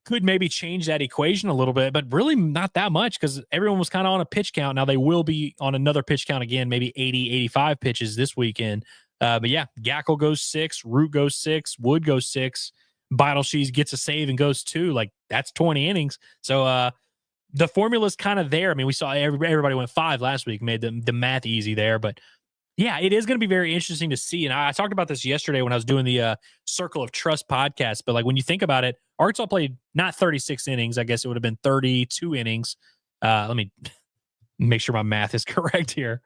could maybe change that equation a little bit, but really not that much because everyone was kind of on a pitch count. Now they will be on another pitch count again, maybe 80, 85 pitches this weekend. But yeah, Gackle goes 6, Root goes 6, Wood goes 6, Beidelshees gets a save and goes 2. Like that's 20 innings. So the formula's kind of there. I mean, we saw everybody went 5 last week, made the math easy there. But yeah, it is going to be very interesting to see. And I talked about this yesterday when I was doing the Circle of Trust podcast. But like when you think about it, Arkansas played not 36 innings. I guess it would have been 32 innings. Let me make sure my math is correct here.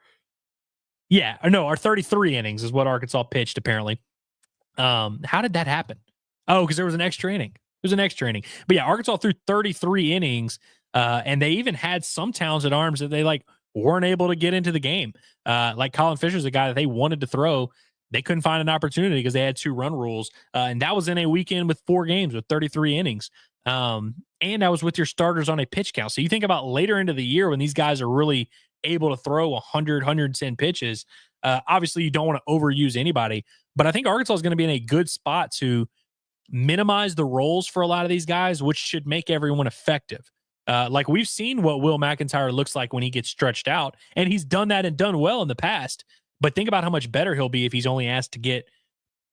Yeah, no, our 33 innings is what Arkansas pitched, apparently. How did that happen? Oh, because there was an extra inning. There's an extra inning. But yeah, Arkansas threw 33 innings, and they even had some talented arms that they like weren't able to get into the game. Like Colin Fisher's a guy that they wanted to throw. They couldn't find an opportunity because they had 2-run rules. And that was in a weekend with 4 games with 33 innings. And that was with your starters on a pitch count. So you think about later into the year when these guys are really able to throw 100, 110 pitches. Obviously, you don't want to overuse anybody. But I think Arkansas is going to be in a good spot to minimize the roles for a lot of these guys, which should make everyone effective. Like we've seen what Will McIntyre looks like when he gets stretched out, and he's done that and done well in the past. But think about how much better he'll be if he's only asked to get,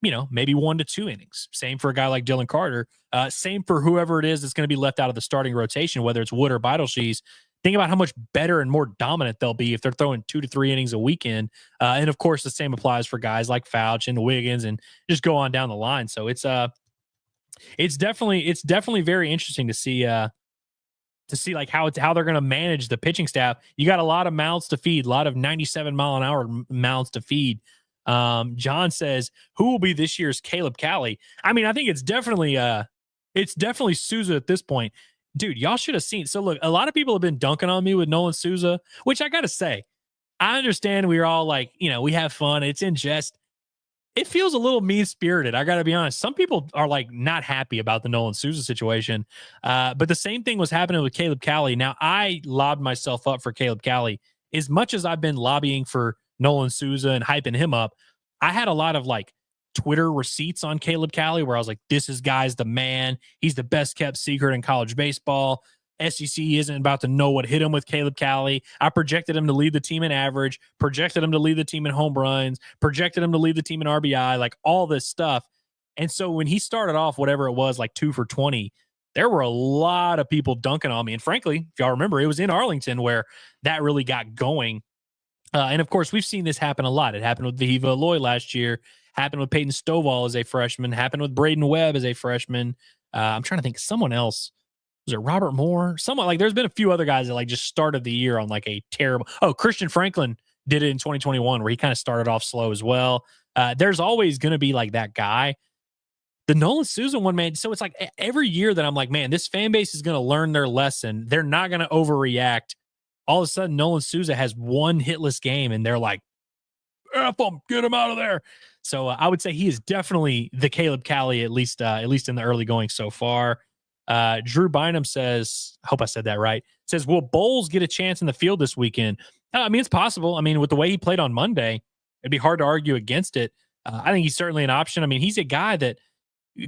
maybe 1 to 2 innings. Same for a guy like Dylan Carter. Same for whoever it is that's going to be left out of the starting rotation, whether it's Wood or Beidelshees. Think about how much better and more dominant they'll be if they're throwing 2 to 3 innings a weekend. And of course, the same applies for guys like Fouch and Wiggins, and just go on down the line. So it's definitely very interesting to see like how they're going to manage the pitching staff. You got a lot of mouths to feed, a lot of 97-mile-an-hour mouths to feed. John says, who will be this year's Caleb Cali? I mean, I think it's definitely Souza at this point. Dude, y'all should have seen. So look, a lot of people have been dunking on me with Nolan Souza, which I got to say, I understand we're all like, we have fun. It's in jest. It feels a little mean-spirited. I got to be honest. Some people are like not happy about the Nolan Souza situation. But the same thing was happening with Caleb Cali. Now, I lobbed myself up for Caleb Cali. As much as I've been lobbying for Nolan Souza and hyping him up, I had a lot of like Twitter receipts on Caleb Cali where I was like, this is guy's the man. He's the best kept secret in college baseball. SEC isn't about to know what hit him with Caleb Cali. I projected him to lead the team in average, projected him to lead the team in home runs, projected him to lead the team in RBI, like all this stuff. And so when he started off, whatever it was, like 2 for 20, there were a lot of people dunking on me. And frankly, if y'all remember, it was in Arlington where that really got going. And of course, we've seen this happen a lot. It happened with Vahiva Aloy last year, happened with Peyton Stovall as a freshman, happened with Braden Webb as a freshman. I'm trying to think someone else. Was it Robert Moore? Someone like there's been a few other guys that like just started the year on like a terrible. Oh, Christian Franklin did it in 2021 where he kind of started off slow as well. There's always going to be like that guy. The Nolan Souza one, man. So it's like every year that I'm like, man, this fan base is going to learn their lesson. They're not going to overreact. All of a sudden, Nolan Souza has 1 hitless game, and they're like, F him, get him out of there. So I would say he is definitely the Caleb Cali, at least in the early going so far. Drew Bynum says, I hope I said that right, says, will Bowles get a chance in the field this weekend? I mean, it's possible. I mean, with the way he played on Monday, it'd be hard to argue against it. I think he's certainly an option. I mean, he's a guy that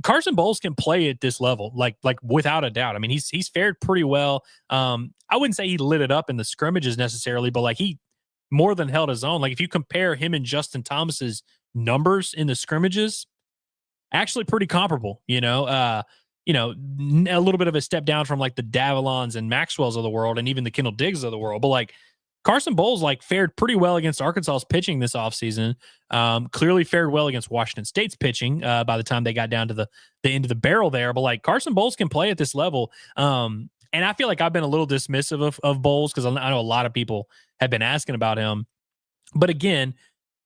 Carson Bowles can play at this level, like without a doubt. I mean, he's fared pretty well. I wouldn't say he lit it up in the scrimmages necessarily, but like he more than held his own. Like if you compare him and Justin Thomas's numbers in the scrimmages, actually pretty comparable, a little bit of a step down from like the Davalons and Maxwells of the world and even the Kendall Diggs of the world. But like Carson Bowles like fared pretty well against Arkansas's pitching this offseason. Clearly fared well against Washington State's pitching by the time they got down to the end of the barrel there. But like Carson Bowles can play at this level. And I feel like I've been a little dismissive of Bowles because I know a lot of people have been asking about him. But again,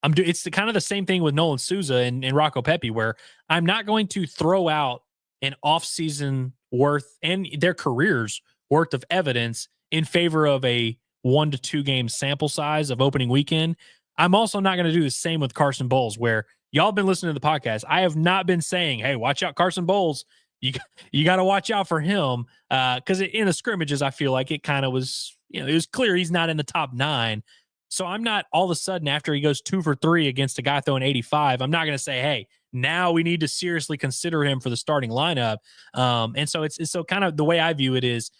it's kind of the same thing with Nolan Souza and Rocco Pepe, where I'm not going to throw out an offseason worth and their careers worth of evidence in favor of a 1 to 2 game sample size of opening weekend. I'm also not going to do the same with Carson Bowles, where y'all been listening to the podcast. I have not been saying, hey, watch out, Carson Bowles. You got to watch out for him. Because in the scrimmages, I feel like it kind of was, it was clear he's not in the top 9. So I'm not all of a sudden, after he goes 2 for 3 against a guy throwing 85, I'm not going to say, hey, now we need to seriously consider him for the starting lineup. And so it's so kind of the way I view it is,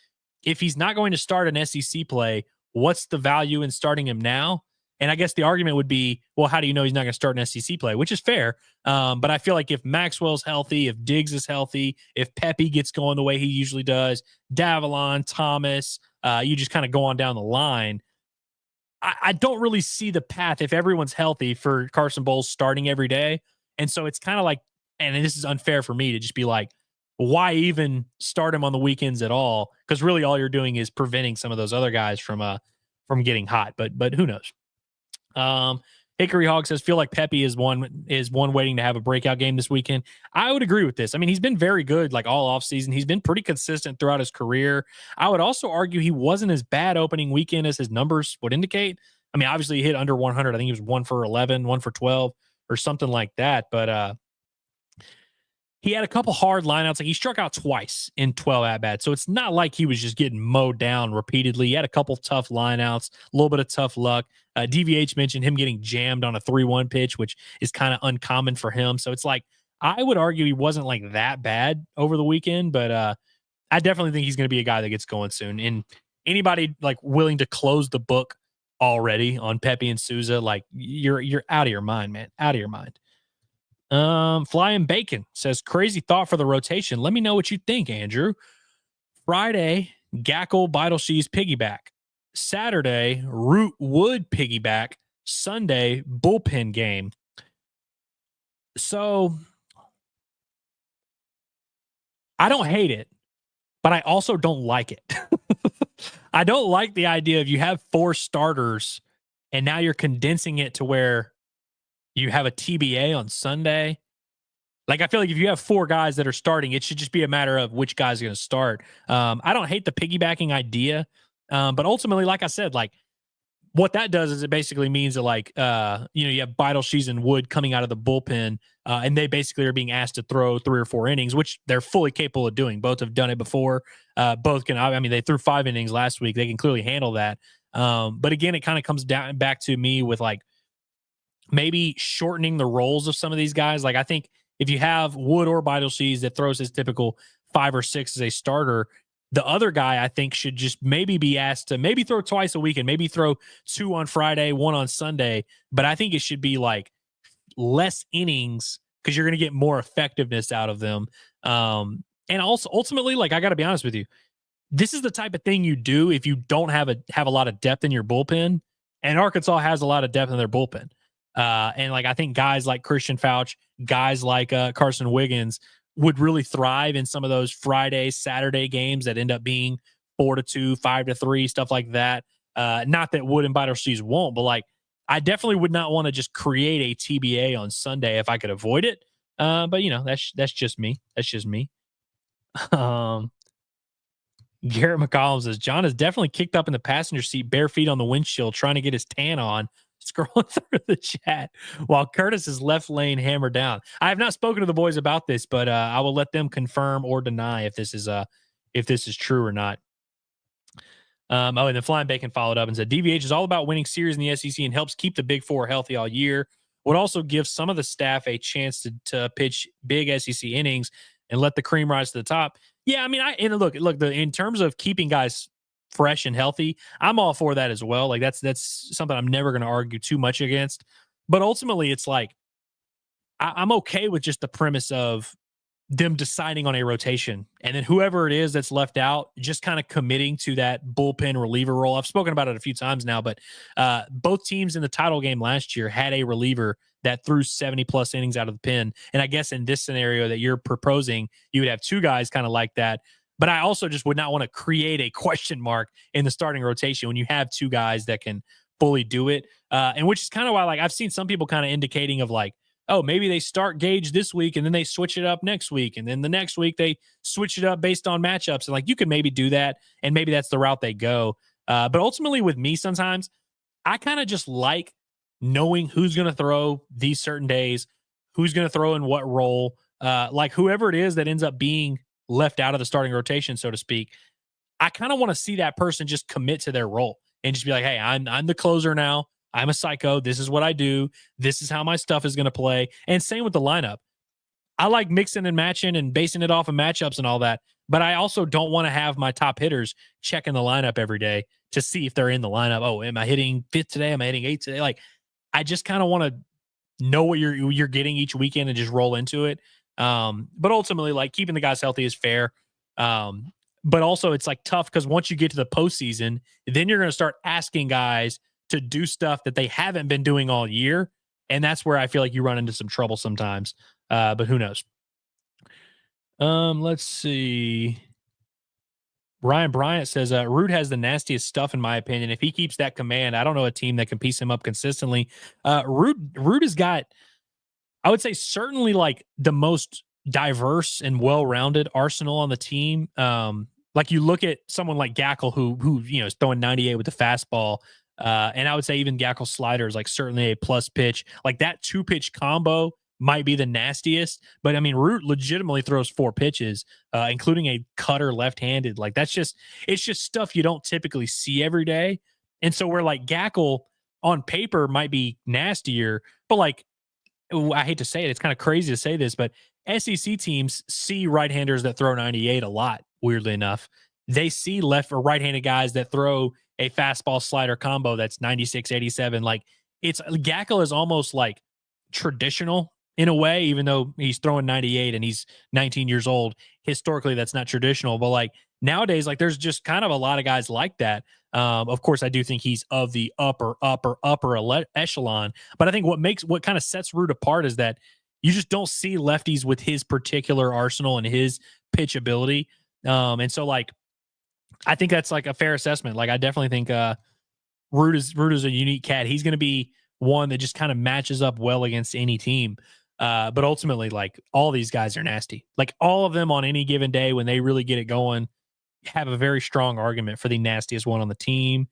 if he's not going to start an SEC play, what's the value in starting him now? And I guess the argument would be, well, how do you know he's not going to start an SEC play? Which is fair. But I feel like if Maxwell's healthy, if Diggs is healthy, if Pepe gets going the way he usually does, Davalon, Thomas, you just kind of go on down the line. I don't really see the path, if everyone's healthy, for Carson Bowles starting every day. And so it's kind of like, and this is unfair for me to just be like, why even start him on the weekends at all? Because really all you're doing is preventing some of those other guys from getting hot. But who knows? Hickory Hog says, feel like Pepe is one waiting to have a breakout game this weekend. I would agree with this. I mean, he's been very good like all offseason. He's been pretty consistent throughout his career. I would also argue he wasn't as bad opening weekend as his numbers would indicate. I mean, obviously he hit under 100. I think he was 1 for 11, 1 for 12 or something like that. But he had a couple hard lineouts. Like, he struck out twice in 12 at-bats. So it's not like he was just getting mowed down repeatedly. He had a couple tough lineouts, a little bit of tough luck. DVH mentioned him getting jammed on a 3-1 pitch, which is kind of uncommon for him. So it's like, I would argue he wasn't like that bad over the weekend, but I definitely think he's going to be a guy that gets going soon. And anybody like willing to close the book already on Pepe and Souza, like, you're out of your mind, man. Out of your mind. Flying Bacon says, crazy thought for the rotation. Let me know what you think, Andrew. Friday, Gackle, Beidelshees, piggyback. Saturday, Root Wood, piggyback. Sunday, bullpen game. So I don't hate it, but I also don't like it. I don't like the idea of you have 4 starters and now you're condensing it to where you have a TBA on Sunday. Like, I feel like if you have 4 guys that are starting, it should just be a matter of which guy's going to start. I don't hate the piggybacking idea. But ultimately, like I said, like, what that does is it basically means that, like, you have Beidelshees and Wood coming out of the bullpen, and they basically are being asked to throw 3 or 4 innings, which they're fully capable of doing. Both have done it before. Both can, I mean, they threw 5 innings last week. They can clearly handle that. But again, it kind of comes down back to me with, like, maybe shortening the roles of some of these guys. Like, I think if you have Wood or Beidelshees that throws his typical 5 or 6 as a starter, the other guy, I think, should just maybe be asked to maybe throw twice a week and maybe throw 2 on Friday, 1 on Sunday. But I think it should be like less innings because you're going to get more effectiveness out of them. And also ultimately, like, I got to be honest with you, this is the type of thing you do if you don't have a lot of depth in your bullpen. And Arkansas has a lot of depth in their bullpen. And like, I think guys like Christian Fauch, guys like Carson Wiggins would really thrive in some of those Friday, Saturday games that end up being 4-2, 5-3, stuff like that. Not that Wood and Beidelshees won't, but like, I definitely would not want to just create a TBA on Sunday if I could avoid it. But that's just me. That's just me. Garrett McCollum says, John is definitely kicked up in the passenger seat, bare feet on the windshield, trying to get his tan on. Scrolling through the chat while Curtis's left lane hammered down. I have not spoken to the boys about this, but I will let them confirm or deny if this is true or not. And then Flying Bacon followed up and said, DVH is all about winning series in the SEC and helps keep the Big Four healthy all year. Would also give some of the staff a chance to pitch big SEC innings and let the cream rise to the top. Yeah, I mean, in terms of keeping guys fresh and healthy, I'm all for that as well. Like, that's something I'm never going to argue too much against. But ultimately, it's like, I'm okay with just the premise of them deciding on a rotation, and then whoever it is that's left out, just kind of committing to that bullpen reliever role. I've spoken about it a few times now, but both teams in the title game last year had a reliever that threw 70 plus innings out of the pen. And I guess in this scenario that you're proposing, you would have 2 guys kind of like that. But I also just would not want to create a question mark in the starting rotation when you have 2 guys that can fully do it. And which is kind of why, like, I've seen some people kind of indicating of like, oh, maybe they start Gage this week and then they switch it up next week. And then the next week they switch it up based on matchups. And like, you could maybe do that. And maybe that's the route they go. But ultimately with me, sometimes I kind of just like knowing who's going to throw these certain days, who's going to throw in what role, like whoever it is that ends up being left out of the starting rotation, so to speak. I kind of want to see that person just commit to their role and just be like, hey, I'm the closer now. I'm a psycho. This is what I do. This is how my stuff is going to play. And same with the lineup. I like mixing and matching and basing it off of matchups and all that. But I also don't want to have my top hitters checking the lineup every day to see if they're in the lineup. Oh, am I hitting 5th today? Am I hitting 8th today? Like, I just kind of want to know what you're getting each weekend and just roll into it. But ultimately, like, keeping the guys healthy is fair. But also it's like tough because once you get to the postseason, then you're going to start asking guys to do stuff that they haven't been doing all year. And that's where I feel like you run into some trouble sometimes. But who knows? Let's see. Ryan Bryant says, Root has the nastiest stuff in my opinion. If he keeps that command, I don't know a team that can piece him up consistently. Root has got, I would say, certainly like the most diverse and well-rounded arsenal on the team. Like you look at someone like Gackle who is throwing 98 with the fastball. And I would say even Gackle's slider is like certainly a plus pitch. Like that 2-pitch combo might be the nastiest, but I mean, Root legitimately throws 4 pitches, including a cutter left-handed. Like it's just stuff you don't typically see every day. And so where like Gackle on paper might be nastier, but like, I hate to say it, it's kind of crazy to say this, but SEC teams see right-handers that throw 98 a lot, weirdly enough. They see left or right-handed guys that throw a fastball slider combo that's 96, 87. Like Gackle is almost like traditional in a way, even though he's throwing 98 and he's 19 years old. Historically, that's not traditional, but like nowadays, like there's just kind of a lot of guys like that. Of course, I do think he's of the upper echelon, but I think what kind of sets Root apart is that you just don't see lefties with his particular arsenal and his pitch ability. And so like, I think that's like a fair assessment. Like I definitely think Root is a unique cat. He's going to be one that just kind of matches up well against any team. But ultimately, like all these guys are nasty. Like all of them on any given day when they really get it going have a very strong argument for the nastiest one on the team.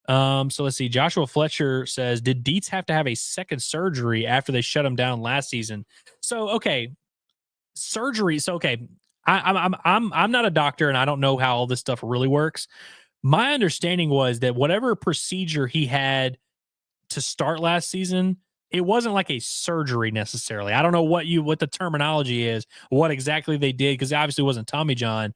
So let's see. Joshua Fletcher says, did Dietz have to have a second surgery after they shut him down last season? So, okay. Surgery. So, okay. I'm not a doctor and I don't know how all this stuff really works. My understanding was that whatever procedure he had to start last season, it wasn't like a surgery necessarily. I don't know what the terminology is, what exactly they did, because obviously it wasn't Tommy John.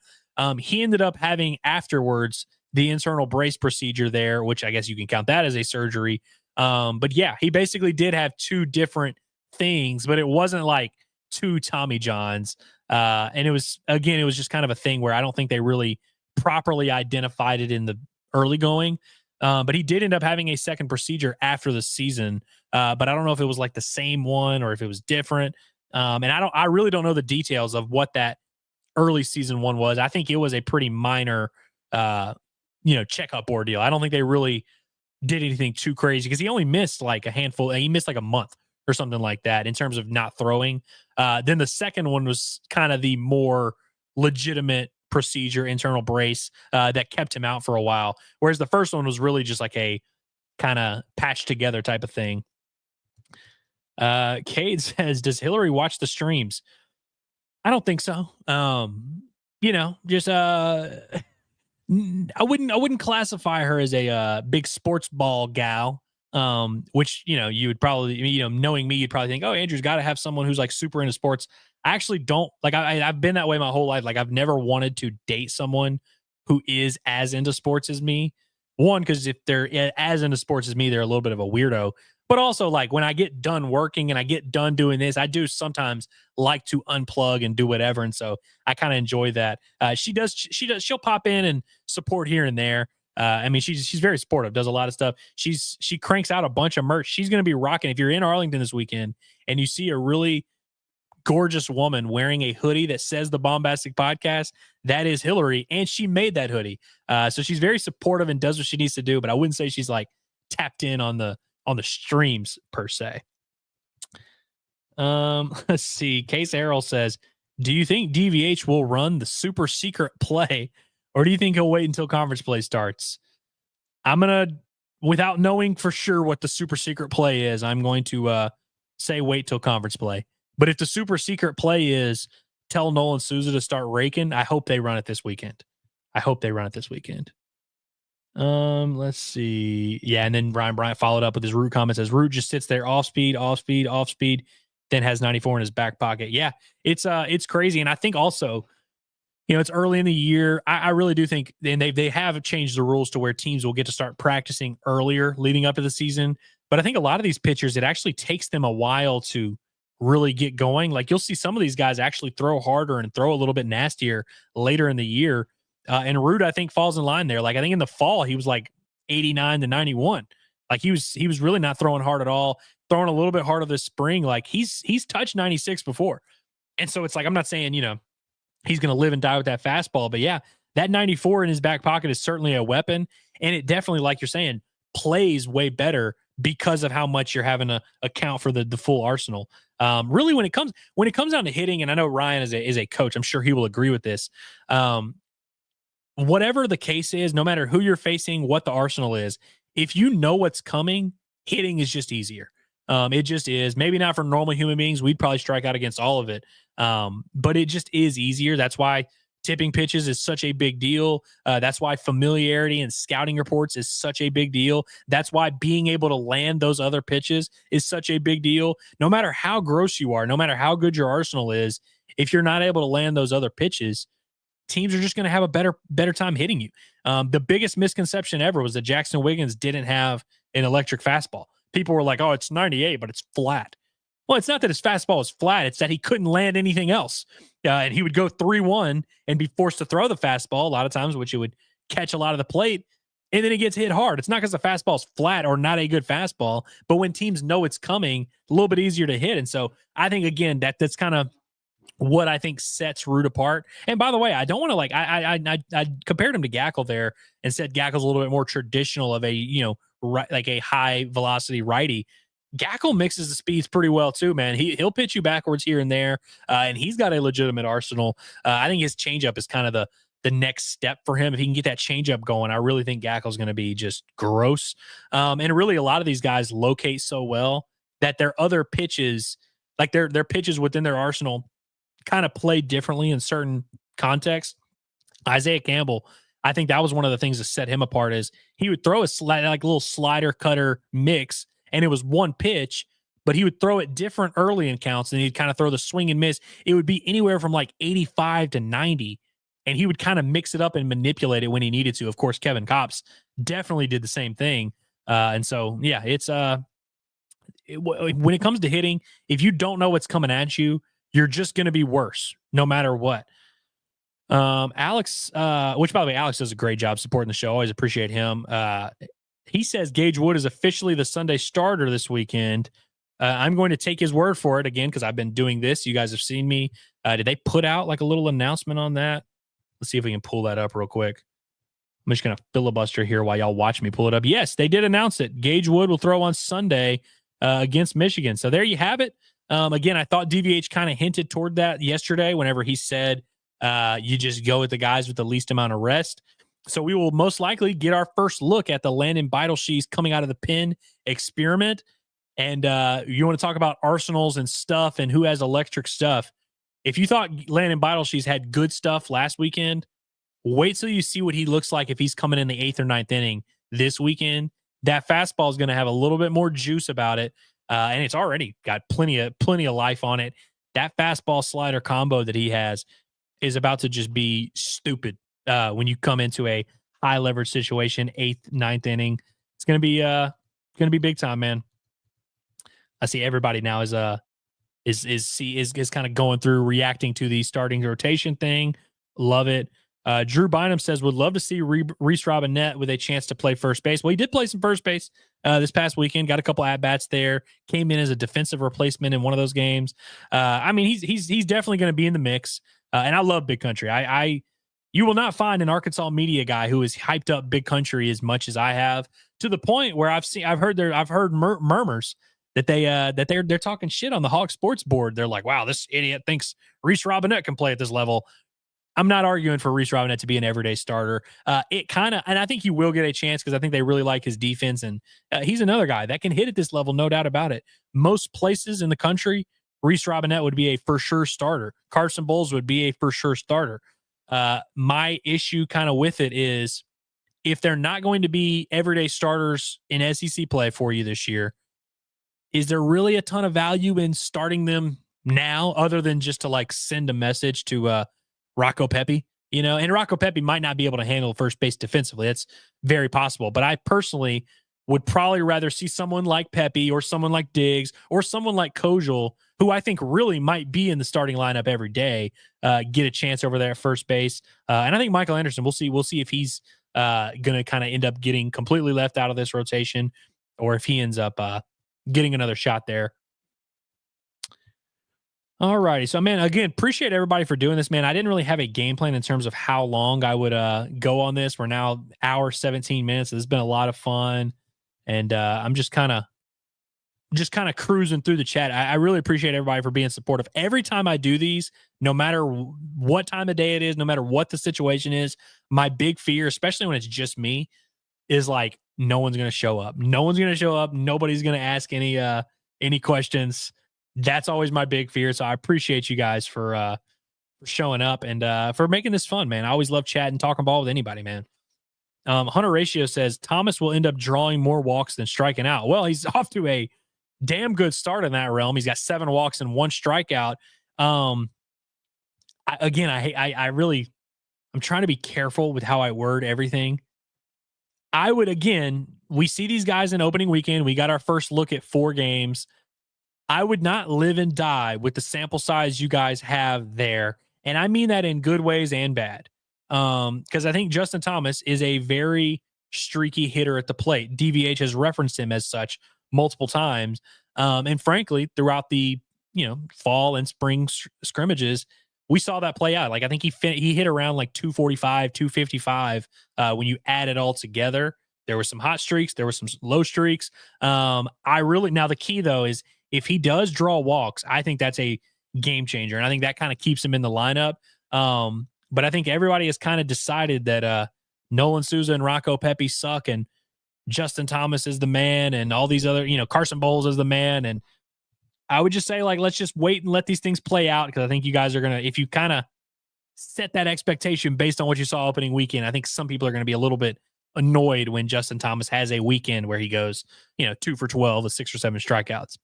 He ended up having afterwards the internal brace procedure there, which I guess you can count that as a surgery. But yeah, he basically did have 2 different things, but it wasn't like 2 Tommy Johns. And it was just kind of a thing where I don't think they really properly identified it in the early going. But he did end up having a second procedure after the season. But I don't know if it was like the same one or if it was different. And I really don't know the details of what that early season one was. I think it was a pretty minor, checkup ordeal. I don't think they really did anything too crazy because he only missed like a handful. He missed like a month or something like that in terms of not throwing. Then the second one was kind of the more legitimate procedure, internal brace, that kept him out for a while. Whereas the first one was really just like a kind of patched together type of thing. Cade says, does Hillary watch the streams? I don't think so. I wouldn't classify her as a big sports ball gal. Which, you would probably, knowing me, you'd probably think, oh, Andrew's got to have someone who's like super into sports. I actually don't. Like, I've been that way my whole life. Like, I've never wanted to date someone who is as into sports as me. One, because if they're as into sports as me, they're a little bit of a weirdo. But also, like, when I get done working and I get done doing this, I do sometimes like to unplug and do whatever. And so I kind of enjoy that. She'll pop in and support here and there. I mean, she's very supportive, does a lot of stuff. She cranks out a bunch of merch. She's going to be rocking. If you're in Arlington this weekend and you see a really gorgeous woman wearing a hoodie that says the Baumbastic Podcast, that is Hillary, and she made that hoodie. So she's very supportive and does what she needs to do, but I wouldn't say she's like tapped in on the streams per se. Let's see. Case Errol says, do you think DVH will run the super secret play, or do you think he'll wait until conference play starts? I'm going to without knowing for sure what the super secret play is, I'm going to say wait till conference play. But if the super secret play is tell Nolan Souza to start raking, I hope they run it this weekend. Let's see. Yeah, and then Ryan Bryant followed up with his Root comment, says Root just sits there off speed, then has 94 in his back pocket. Yeah, it's crazy. And I think also, it's early in the year. I really do think, and they have changed the rules to where teams will get to start practicing earlier leading up to the season. But I think a lot of these pitchers, it actually takes them a while to really get going. Like, you'll see some of these guys actually throw harder and throw a little bit nastier later in the year. And Root, I think, falls in line there. Like, I think in the fall, he was like 89 to 91. Like, he was really not throwing hard at all, throwing a little bit harder this spring. Like, he's touched 96 before. And so it's like, I'm not saying, he's going to live and die with that fastball. But yeah, that 94 in his back pocket is certainly a weapon. And it definitely, like you're saying, plays way better because of how much you're having to account for the full arsenal. Really, when it comes down to hitting, and I know Ryan is a coach, I'm sure he will agree with this. Whatever the case is, no matter who you're facing, what the arsenal is, if you know what's coming, hitting is just easier. It just is. Maybe not for normal human beings. We'd probably strike out against all of it. But it just is easier. That's why tipping pitches is such a big deal. That's why familiarity and scouting reports is such a big deal. That's why being able to land those other pitches is such a big deal. No matter how gross you are, no matter how good your arsenal is, if you're not able to land those other pitches, teams are just going to have a better time hitting you. The biggest misconception ever was that Jackson Wiggins didn't have an electric fastball. People were like, oh, it's 98, but it's flat. Well, it's not that his fastball was flat. It's that he couldn't land anything else. And he would go 3-1 and be forced to throw the fastball a lot of times, which it would catch a lot of the plate. And then it gets hit hard. It's not because the fastball's flat or not a good fastball, but when teams know it's coming, a little bit easier to hit. And so I think, again, that's kind of what I think sets Root apart. And by the way, I don't want to I compared him to Gackle there and said Gackle's a little bit more traditional of a, like a high velocity righty. Gackle mixes the speeds pretty well too, man. He'll pitch you backwards here and there, and he's got a legitimate arsenal. I think his changeup is kind of the next step for him. If he can get that changeup going, I really think Gackle's going to be just gross. And really, a lot of these guys locate so well that their other pitches, like their pitches within their arsenal, kind of play differently in certain contexts. Isaiah Campbell, I think that was one of the things that set him apart, is he would throw a little slider cutter mix, and it was one pitch, but he would throw it different early in counts, and he'd kind of throw the swing and miss. It would be anywhere from like 85 to 90, and he would kind of mix it up and manipulate it when he needed to. Of course, Kevin Kopps definitely did the same thing. And so, yeah, it's when it comes to hitting, if you don't know what's coming at you, you're just going to be worse no matter what. Alex, which by the way, Alex does a great job supporting the show. Always appreciate him. He says Gage Wood is officially the Sunday starter this weekend. I'm going to take his word for it again, because I've been doing this. You guys have seen me. Did they put out like a little announcement on that? Let's see if we can pull that up real quick. I'm just going to filibuster here while y'all watch me pull it up. Yes, they did announce it. Gage Wood will throw on Sunday against Michigan. So there you have it. Again, I thought DVH kind of hinted toward that yesterday whenever he said you just go with the guys with the least amount of rest. So we will most likely get our first look at the Landon Beidelshees coming out of the pin experiment. And you want to talk about arsenals and stuff and who has electric stuff. If you thought Landon Beidelshees had good stuff last weekend, wait till you see what he looks like if he's coming in the 8th or 9th inning this weekend. That fastball is going to have a little bit more juice about it. And it's already got plenty of life on it. That fastball slider combo that he has is about to just be stupid when you come into a high leverage situation, 8th, 9th inning. It's gonna be big time, man. I see everybody now is kind of going through reacting to the starting rotation thing. Love it. Drew Bynum says, would love to see Reese Robinette with a chance to play first base. Well, he did play some first base this past weekend, got a couple at-bats there, came in as a defensive replacement in one of those games. I mean, he's definitely going to be in the mix. And I love Big Country. You will not find an Arkansas media guy who has hyped up Big Country as much as I have, to the point where I've heard murmurs that they're talking shit on the Hogs sports board. They're like, wow, this idiot thinks Reese Robinette can play at this level. I'm not arguing for Reese Robinette to be an everyday starter. It kind of, and I think he will get a chance because I think they really like his defense, and he's another guy that can hit at this level, no doubt about it. Most places in the country, Reese Robinette would be a for sure starter. Carson Bowles would be a for sure starter. My issue kind of with it is if they're not going to be everyday starters in SEC play for you this year, is there really a ton of value in starting them now other than just to like send a message to Rocco Pepe, and Rocco Pepe might not be able to handle first base defensively. That's very possible. But I personally would probably rather see someone like Pepe or someone like Diggs or someone like Kojal, who I think really might be in the starting lineup every day, get a chance over there at first base. And I think Michael Anderson, we'll see if he's going to kind of end up getting completely left out of this rotation or if he ends up getting another shot there. All righty. So, man, again, appreciate everybody for doing this, man. I didn't really have a game plan in terms of how long I would go on this. We're now hour 17 minutes. It's been a lot of fun. And I'm just kind of cruising through the chat. I really appreciate everybody for being supportive. Every time I do these, no matter what time of day it is, no matter what the situation is, my big fear, especially when it's just me, is like no one's going to show up. No one's going to show up. Nobody's going to ask any questions. That's always my big fear. So I appreciate you guys for showing up and for making this fun, man. I always love chatting, talking ball with anybody, man. Hunter Ratio says Thomas will end up drawing more walks than striking out. Well, he's off to a damn good start in that realm. He's got 7 walks and 1 strikeout. I'm trying to be careful with how I word everything. We see these guys in opening weekend. We got our first look at 4 games. I would not live and die with the sample size you guys have there. And I mean that in good ways and bad. Because I think Justin Thomas is a very streaky hitter at the plate. DVH has referenced him as such multiple times. And frankly, throughout the fall and spring scrimmages, we saw that play out. Like I think he hit around like 245, 255 when you add it all together. There were some hot streaks. There were some low streaks. Now the key though is if he does draw walks, I think that's a game changer. And I think that kind of keeps him in the lineup. But I think everybody has kind of decided that Nolan Souza and Rocco Pepe suck and Justin Thomas is the man and all these other, Carson Bowles is the man. And I would just say, like, let's just wait and let these things play out because I think you guys are going to, if you kind of set that expectation based on what you saw opening weekend, I think some people are going to be a little bit annoyed when Justin Thomas has a weekend where he goes, 2 for 12 with 6 or 7 strikeouts.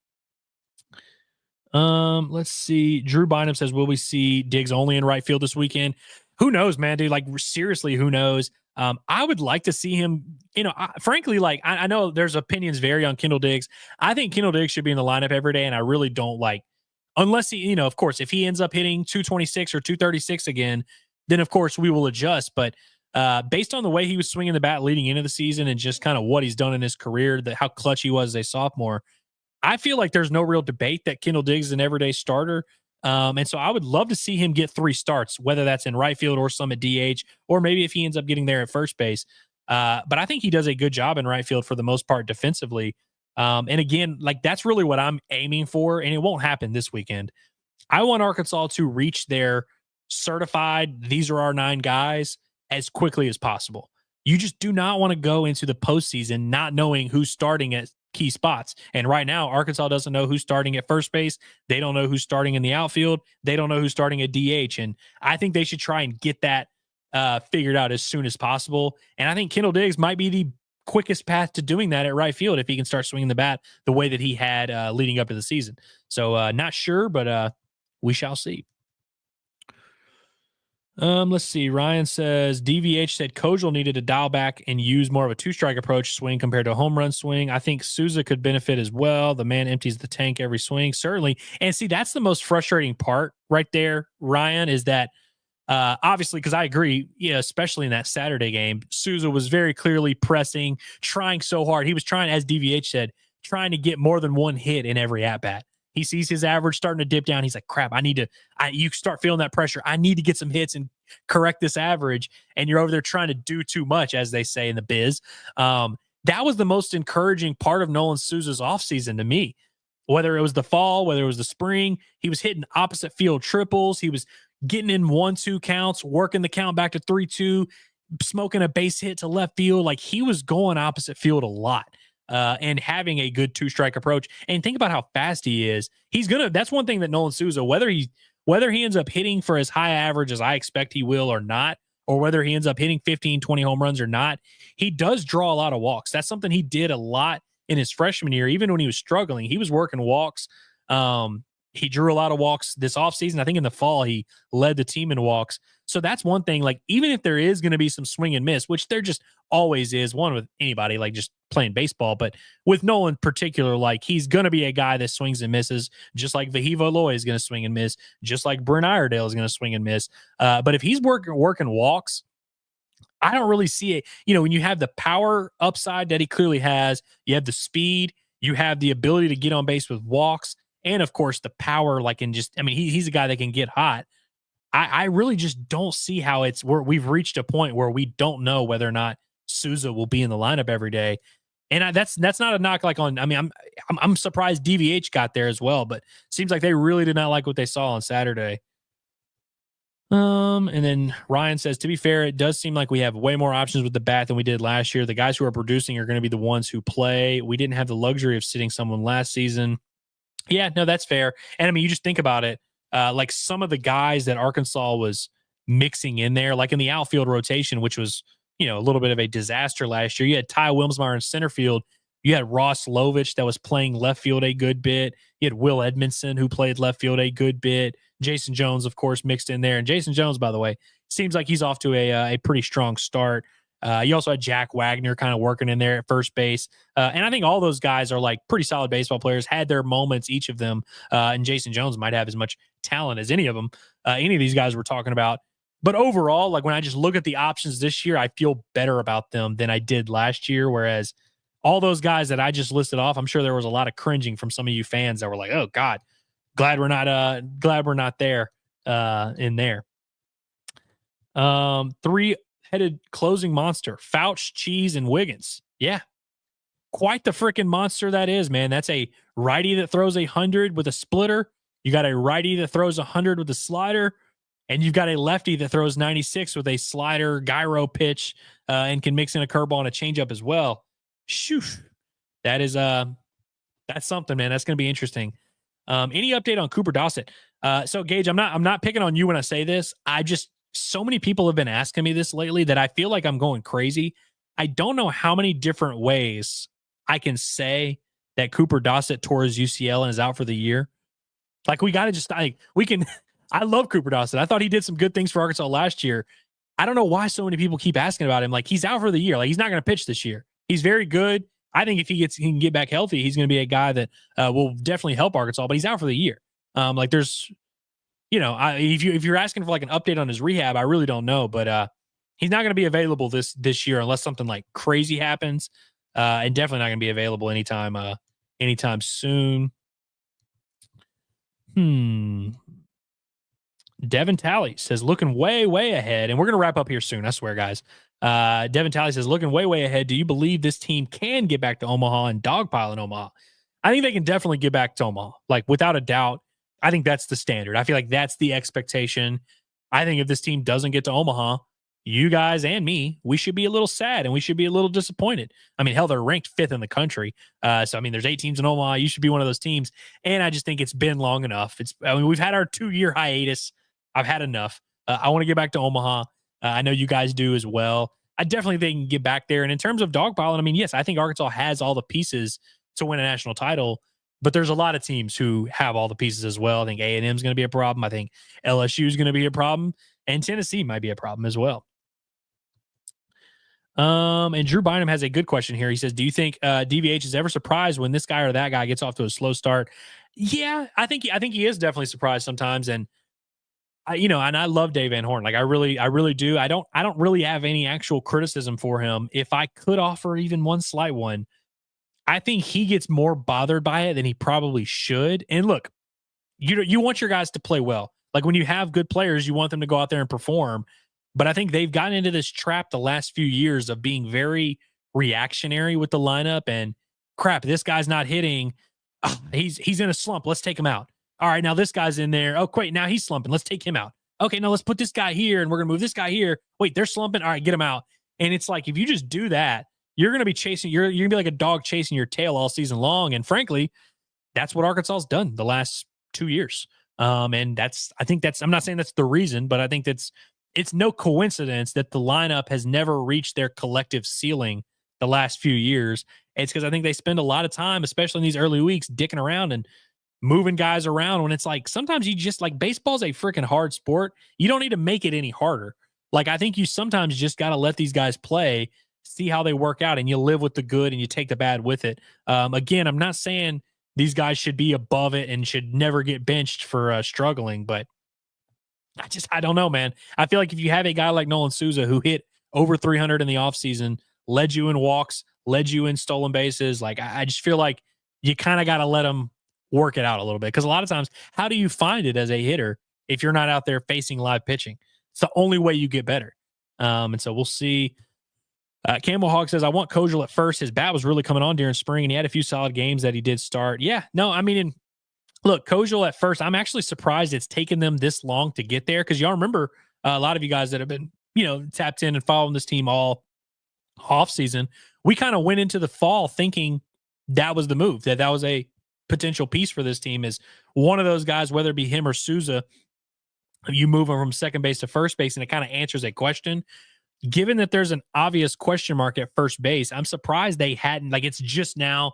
Let's see. Drew Bynum says, will we see Diggs only in right field this weekend? Who knows, man, dude? Like, seriously, who knows? I would like to see him, frankly, like, I know there's opinions vary on Kendall Diggs. I think Kendall Diggs should be in the lineup every day, and I really don't unless he, of course, if he ends up hitting 226 or 236 again, then, of course, we will adjust. But based on the way he was swinging the bat leading into the season and just kind of what he's done in his career, how clutch he was as a sophomore, I feel like there's no real debate that Kendall Diggs is an everyday starter. And so I would love to see him get 3 starts, whether that's in right field or some at DH, or maybe if he ends up getting there at first base. But I think he does a good job in right field for the most part defensively. And again, like that's really what I'm aiming for, and it won't happen this weekend. I want Arkansas to reach their certified, these are our 9 guys, as quickly as possible. You just do not want to go into the postseason not knowing who's starting at key spots. And right now, Arkansas doesn't know who's starting at first base. They don't know who's starting in the outfield. They don't know who's starting at DH. And I think they should try and get that figured out as soon as possible. And I think Kendall Diggs might be the quickest path to doing that at right field if he can start swinging the bat the way that he had leading up to the season. So not sure, but we shall see. Let's see. Ryan says DVH said Kojal needed to dial back and use more of a 2-strike approach swing compared to a home run swing. I think Souza could benefit as well. The man empties the tank every swing, certainly. And see, that's the most frustrating part right there, Ryan, is that obviously, because I agree, especially in that Saturday game, Souza was very clearly pressing, trying so hard. He was trying, as DVH said, trying to get more than 1 hit in every at-bat. He sees his average starting to dip down. He's like, crap, you start feeling that pressure. I need to get some hits and correct this average. And you're over there trying to do too much, as they say in the biz. That was the most encouraging part of Nolan Souza's offseason to me. Whether it was the fall, whether it was the spring, he was hitting opposite field triples. He was getting in 1-2 counts, working the count back to 3-2, smoking a base hit to left field. Like, he was going opposite field a lot. And having a good 2-strike approach. And think about how fast he is. That's one thing that Nolan Souza, whether he ends up hitting for as high average as I expect he will or not, or whether he ends up hitting 15, 20 home runs or not, he does draw a lot of walks. That's something he did a lot in his freshman year. Even when he was struggling, he was working walks. He drew a lot of walks this offseason. I think in the fall, he led the team in walks. So that's one thing. Like, even if there is going to be some swing and miss, which there just always is, one with anybody, like just playing baseball, but with Nolan in particular, like, he's going to be a guy that swings and misses, just like Vahiva Loy is going to swing and miss, just like Brent Iredale is going to swing and miss. But if he's working walks, I don't really see it. When you have the power upside that he clearly has, you have the speed, you have the ability to get on base with walks, and of course the power, he's a guy that can get hot. I really just don't see how we've reached a point where we don't know whether or not Souza will be in the lineup every day. And that's not a knock I'm surprised DVH got there as well, but seems like they really did not like what they saw on Saturday. And then Ryan says, to be fair, it does seem like we have way more options with the bat than we did last year. The guys who are producing are going to be the ones who play. We didn't have the luxury of sitting someone last season. Yeah, no, that's fair. And you just think about it. Like, some of the guys that Arkansas was mixing in there, like in the outfield rotation, which was, a little bit of a disaster last year. You had Ty Wilmsmeyer in center field. You had Ross Lovich that was playing left field a good bit. You had Will Edmondson, who played left field a good bit. Jason Jones, of course, mixed in there. And Jason Jones, by the way, seems like he's off to a pretty strong start. You also had Jack Wagner kind of working in there at first base. And I think all those guys are like pretty solid baseball players, had their moments, each of them. And Jason Jones might have as much talent as any of them, any of these guys we're talking about. But overall, like, when I just look at the options this year, I feel better about them than I did last year. Whereas all those guys that I just listed off, I'm sure there was a lot of cringing from some of you fans that were like, oh God, glad we're not there in there. Three-headed closing monster, Fouch, Cheese, and Wiggins. Yeah. Quite the freaking monster that is, man. That's a righty that throws 100 with a splitter. You got a righty that throws 100 with a slider, and you've got a lefty that throws 96 with a slider, gyro pitch, and can mix in a curveball and a changeup as well. Shoo. That is that's something, man. That's going to be interesting. Any update on Cooper Dossett? So Gage, I'm not picking on you when I say this. So many people have been asking me this lately that I feel like I'm going crazy. I don't know how many different ways I can say that Cooper Dossett tore his UCL and is out for the year. Like, we got to just, I love Cooper Dossett. I thought he did some good things for Arkansas last year. I don't know why so many people keep asking about him. Like, he's out for the year. Like, he's not going to pitch this year. He's very good. I think if he can get back healthy, he's going to be a guy that will definitely help Arkansas, but he's out for the year. There's, if you're asking for like an update on his rehab, I really don't know, but he's not going to be available this year unless something like crazy happens, and definitely not going to be available anytime soon. Devin Talley says, looking way, way ahead, and we're going to wrap up here soon, I swear, guys. Devin Talley says, looking way, way ahead, do you believe this team can get back to Omaha and dogpile in Omaha? I think they can definitely get back to Omaha, like, without a doubt. I think that's the standard. I feel like that's the expectation. I think if this team doesn't get to Omaha, you guys and me, we should be a little sad and we should be a little disappointed. Hell, they're ranked 5th in the country. There's 8 teams in Omaha. You should be one of those teams. And I just think it's been long enough. We've had our 2-year hiatus. I've had enough. I want to get back to Omaha. I know you guys do as well. I definitely think they can get back there. And in terms of dogpiling, yes, I think Arkansas has all the pieces to win a national title, but there's a lot of teams who have all the pieces as well. I think A&M is going to be a problem. I think LSU is going to be a problem, and Tennessee might be a problem as well. And Drew Bynum has a good question here. He says, do you think DVH is ever surprised when this guy or that guy gets off to a slow start? Yeah, I think he is definitely surprised sometimes. And I love Dave Van Horn. Like, I really do. I don't really have any actual criticism for him. If I could offer even one slight one, I think he gets more bothered by it than he probably should. And look, you want your guys to play well. Like, when you have good players, you want them to go out there and perform. But I think they've gotten into this trap the last few years of being very reactionary with the lineup. And crap, this guy's not hitting. Oh, he's in a slump. Let's take him out. All right, now this guy's in there. Oh, wait, now he's slumping. Let's take him out. okay, no, let's put this guy here and we're going to move this guy here. Wait, they're slumping. All right, get him out. And it's like, if you just do that, you're going to be chasing, you're going to be like a dog chasing your tail all season long. And frankly, that's what Arkansas has done the last 2 years. And I'm not saying that's the reason, but I think it's no coincidence that the lineup has never reached their collective ceiling the last few years. It's because I think they spend a lot of time, especially in these early weeks, dicking around and moving guys around when it's like, sometimes you just like, baseball's a freaking hard sport. You don't need to make it any harder. Like, I think you sometimes just got to let these guys play, see how they work out, and you live with the good and you take the bad with it. Again, I'm not saying these guys should be above it and should never get benched for struggling, but I don't know, man. I feel like if you have a guy like Nolan Souza who hit over 300 in the offseason, led you in walks, led you in stolen bases, like, I just feel like you kind of got to let him work it out a little bit. Because a lot of times, how do you find it as a hitter if you're not out there facing live pitching? It's the only way you get better. And so we'll see. Campbell Hog says, I want Kojal at first. His bat was really coming on during spring, and he had a few solid games that he did start. Yeah, no, I mean, look, Kojal at first, I'm actually surprised it's taken them this long to get there, because y'all remember a lot of you guys that have been, tapped in and following this team all off season. We kind of went into the fall thinking that was the move, that was a potential piece for this team, is one of those guys, whether it be him or Souza, you move him from second base to first base, and it kind of answers a question. Given that there's an obvious question mark at first base, I'm surprised they hadn't, like, it's just now,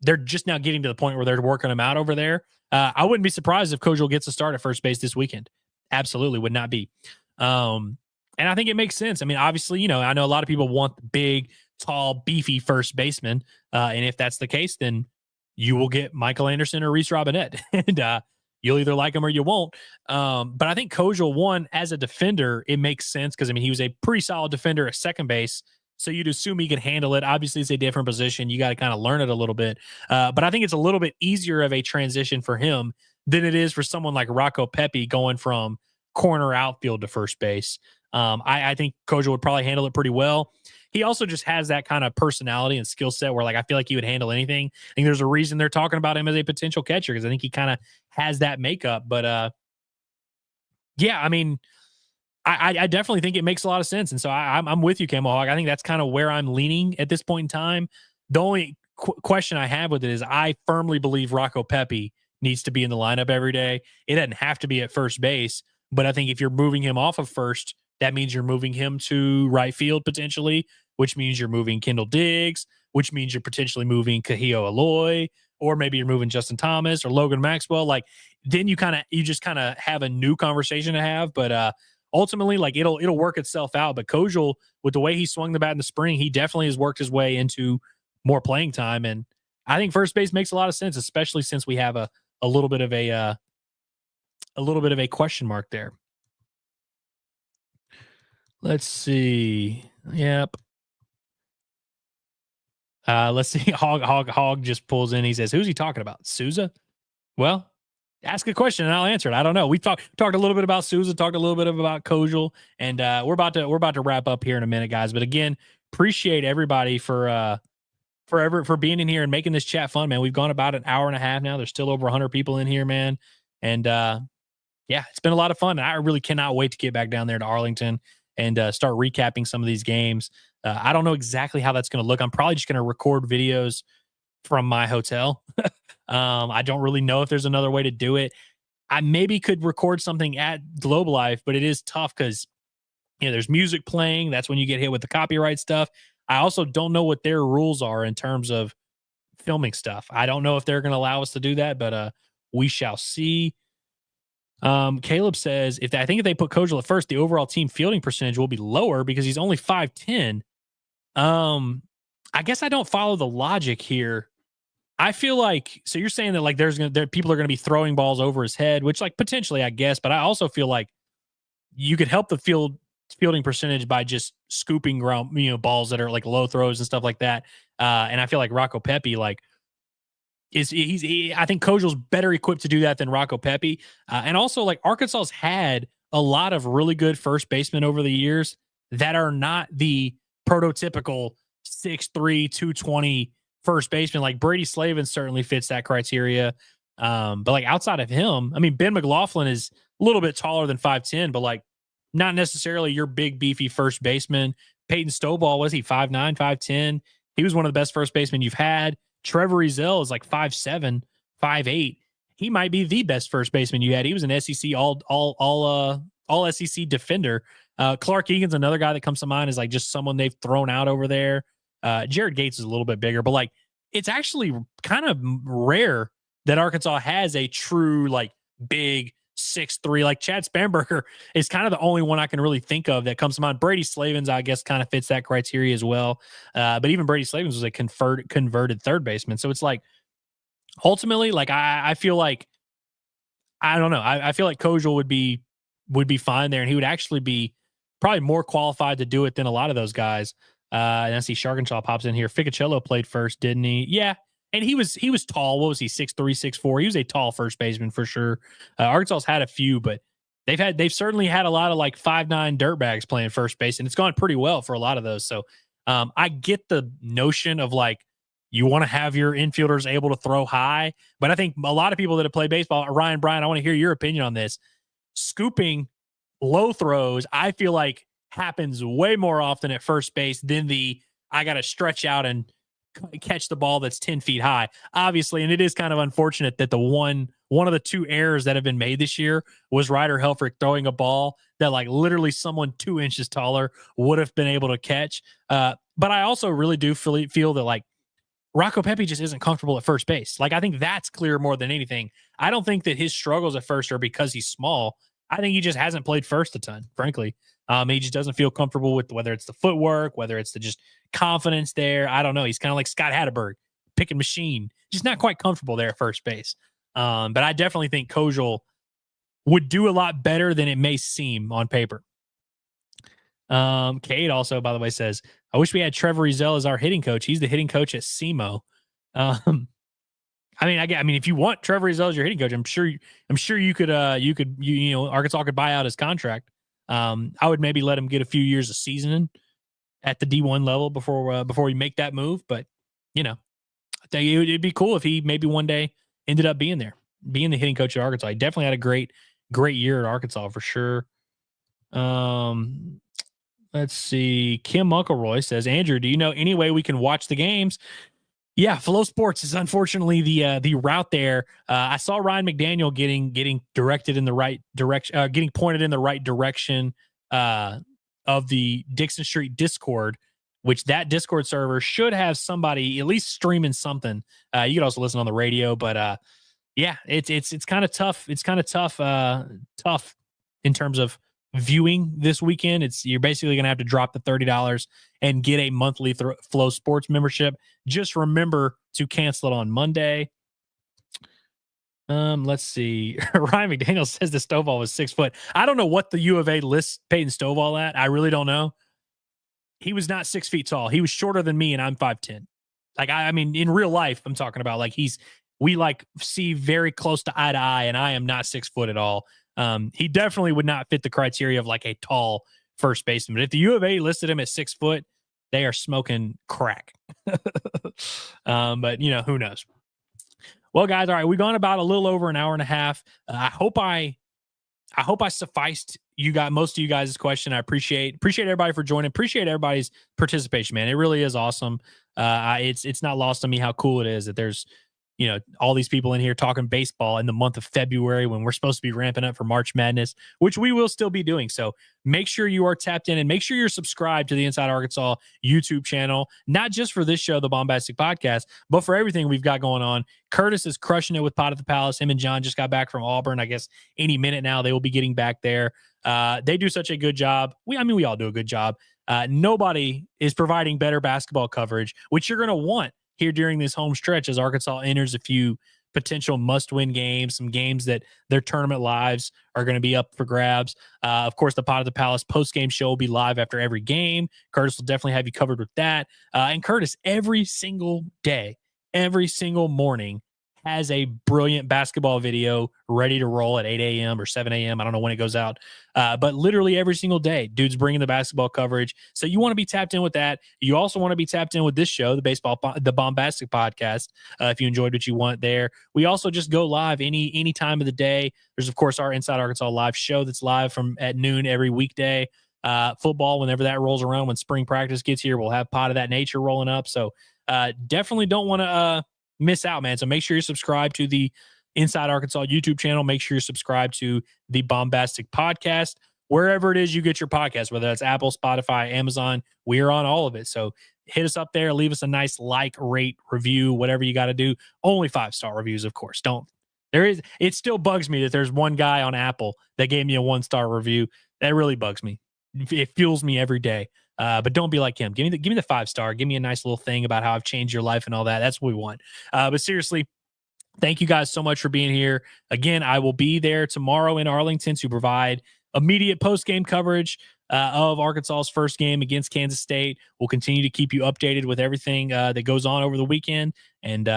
they're just now getting to the point where they're working him out over there. I wouldn't be surprised if Kojal gets a start at first base this weekend. Absolutely would not be. And I think it makes sense. I mean, obviously, I know a lot of people want the big, tall, beefy first baseman. And if that's the case, then you will get Michael Anderson or Reese Robinette. And you'll either like him or you won't. But I think Kojal, one, as a defender, it makes sense because, I mean, he was a pretty solid defender at second base. So you'd assume he could handle it. Obviously, it's a different position. You got to kind of learn it a little bit. But I think it's a little bit easier of a transition for him than it is for someone like Rocco Pepe going from corner outfield to first base. I think Kojal would probably handle it pretty well. He also just has that kind of personality and skill set where, like, I feel like he would handle anything. I think there's a reason they're talking about him as a potential catcher, because I think he kind of has that makeup. But yeah, I mean, I definitely think it makes a lot of sense. And so I'm with you, Camel Hog. I think that's kind of where I'm leaning at this point in time. The only question I have with it is I firmly believe Rocco Pepe needs to be in the lineup every day. It doesn't have to be at first base, but I think if you're moving him off of first, that means you're moving him to right field potentially, which means you're moving Kendall Diggs, which means you're potentially moving Kahio Aloy, or maybe you're moving Justin Thomas or Logan Maxwell. Like, then you just kind of have a new conversation to have. But ultimately, like, it'll work itself out. But Kojal, with the way he swung the bat in the spring, he definitely has worked his way into more playing time. And I think first base makes a lot of sense, especially since we have a little bit of a question mark there. Let's see. Yep. Let's see. Hog just pulls in. He says, "Who's he talking about? Souza?" Well, ask a question and I'll answer it. I don't know. We talked a little bit about Souza, talked a little bit about Kojal, and we're about to wrap up here in a minute, guys. But again, appreciate everybody for being in here and making this chat fun, man. We've gone about an hour and a half now. There's still over 100 people in here, man. And yeah, it's been a lot of fun. I really cannot wait to get back down there to Arlington and start recapping some of these games. I don't know exactly how that's going to look. I'm probably just going to record videos from my hotel. I don't really know if there's another way to do it. I maybe could record something at Globe Life, but it is tough because, there's music playing. That's when you get hit with the copyright stuff. I also don't know what their rules are in terms of filming stuff. I don't know if they're going to allow us to do that, but we shall see. Caleb says, if they put Kojal at first, the overall team fielding percentage will be lower because he's only 5'10". I guess I don't follow the logic here. I feel like, so you're saying that, like, people are going to be throwing balls over his head, which, like, potentially, I guess, but I also feel like you could help the fielding percentage by just scooping ground, balls that are like low throws and stuff like that. And I feel like Rocco Pepe, like, I think Kojal's better equipped to do that than Rocco Pepe. And also, like, Arkansas's had a lot of really good first basemen over the years that are not the prototypical 6'3", 220 first baseman. Like, Brady Slavin certainly fits that criteria. But, like, outside of him, I mean, Ben McLaughlin is little bit taller than 5'10", but like not necessarily your big, beefy first baseman. Peyton Stovall, was he 5'9", 5'10"? He was one of the best first basemen you've had. Trevor Rizal is like 5'7", 5'8". He might be the best first baseman you had. He was an SEC all SEC defender. Clark Egan's another guy that comes to mind, is like just someone they've thrown out over there. Jared Gates is a little bit bigger, but like it's actually kind of rare that Arkansas has a true like big 6'3". Like Chad Spanberger is kind of the only one I can really think of that comes to mind. Brady Slavens, I guess, kind of fits that criteria as well. But even Brady Slavens was a converted third baseman. So it's like ultimately, like I feel like, I don't know. I feel like Kojal would be fine there, and he would actually be probably more qualified to do it than a lot of those guys. And I see Sharkenshaw pops in here. Ficacello played first, didn't he? Yeah. And he was tall. What was he? 6'3", 6'4". He was a tall first baseman for sure. Arkansas's had a few, but they've certainly had a lot of like 5'9" dirtbags playing first base, and it's gone pretty well for a lot of those. So I get the notion of like you want to have your infielders able to throw high, but I think a lot of people that have played baseball, Ryan Bryant, I want to hear your opinion on this. Scooping low throws, I feel like happens way more often at first base than I got to stretch out and catch the ball that's 10 feet high, obviously. And it is kind of unfortunate that the one of the two errors that have been made this year was Ryder Helfrich throwing a ball that like literally someone 2 inches taller would have been able to catch. But I also really do feel that like Rocco Pepe just isn't comfortable at first base. Like I think that's clear more than anything. I don't think that his struggles at first are because he's small. I think he just hasn't played first a ton, frankly. He just doesn't feel comfortable with whether it's the footwork, whether it's the just confidence there. I don't know. He's kind of like Scott Hatteberg, picking machine, just not quite comfortable there at first base. But I definitely think Kojal would do a lot better than it may seem on paper. Cade also, by the way, says, I wish we had Trevor Rizal as our hitting coach. He's the hitting coach at SEMO. I mean, if you want Trevor Rizal as your hitting coach, I'm sure you could, Arkansas could buy out his contract. I would maybe let him get a few years of seasoning at the D1 level before we make that move. But, I think it'd be cool if he maybe one day ended up being the hitting coach at Arkansas. He definitely had a great year at Arkansas for sure. Let's see. Kim Muckleroy says, Andrew, do you know any way we can watch the games? Yeah, Flow Sports is unfortunately the route there. I saw Ryan McDaniel getting directed in the right direction, getting pointed in the right direction of the Dixon Street Discord, which that Discord server should have somebody at least streaming something. You could also listen on the radio, but yeah, it's kind of tough. It's kind of tough in terms of viewing this weekend. You're basically going to have to drop the $30 and get a monthly Flow Sports membership. Just remember to cancel it on Monday. Let's see. Ryan McDaniel says the Stovall was 6 foot. I don't know what the U of A lists Peyton Stovall at. I really don't know. He was not 6 feet tall. He was shorter than me, and I'm 5'10". Like I mean, in real life, I'm talking about like we like see very close to eye, and I am not 6 foot at all. He definitely would not fit the criteria of like a tall first baseman. But if the U of A listed him at 6 foot, they are smoking crack. But who knows? Well, guys, all right, we've gone about a little over an hour and a half. I hope I sufficed most of you guys' question. I appreciate everybody for joining. Appreciate everybody's participation, man. It really is awesome. It's not lost on me how cool it is that there's all these people in here talking baseball in the month of February when we're supposed to be ramping up for March Madness, which we will still be doing. So make sure you are tapped in and make sure you're subscribed to the Inside Arkansas YouTube channel, not just for this show, the Baumbastic Podcast, but for everything we've got going on. Curtis is crushing it with Pot at the Palace. Him and John just got back from Auburn. I guess any minute now they will be getting back there. They do such a good job. We all do a good job. Nobody is providing better basketball coverage, which you're going to want here during this home stretch as Arkansas enters a few potential must-win games, some games that their tournament lives are going to be up for grabs. Of course, the Pot of the Palace post-game show will be live after every game. Curtis will definitely have you covered with that. And Curtis, every single day, every single morning, has a brilliant basketball video ready to roll at 8 a.m. or 7 a.m. I don't know when it goes out. But literally every single day, dude's bringing the basketball coverage. So you want to be tapped in with that. You also want to be tapped in with this show, the Baumbastic Podcast. If you enjoyed what you want there, we also just go live any time of the day. There's of course our Inside Arkansas live show that's live from at noon every weekday. Football, whenever that rolls around, when spring practice gets here, we'll have Pod of That Nature rolling up. So definitely don't want to miss out, man. So make sure you're subscribed to the Inside Arkansas YouTube channel. Make sure you're subscribed to the Baumbastic Podcast, wherever it is you get your podcast, whether that's Apple, Spotify, Amazon. We are on all of it. So hit us up there. Leave us a nice like, rate, review, whatever you got to do. Only 5-star reviews, of course. It still bugs me that there's one guy on Apple that gave me a 1-star review. That really bugs me. It fuels me every day. But don't be like him. Give me the 5-star. Give me a nice little thing about how I've changed your life and all that. That's what we want. But seriously, thank you guys so much for being here. Again, I will be there tomorrow in Arlington to provide immediate post-game coverage of Arkansas's first game against Kansas State. We'll continue to keep you updated with everything that goes on over the weekend. And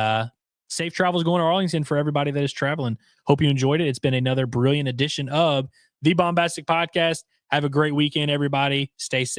safe travels going to Arlington for everybody that is traveling. Hope you enjoyed it. It's been another brilliant edition of the Baumbastic Podcast. Have a great weekend, everybody. Stay safe.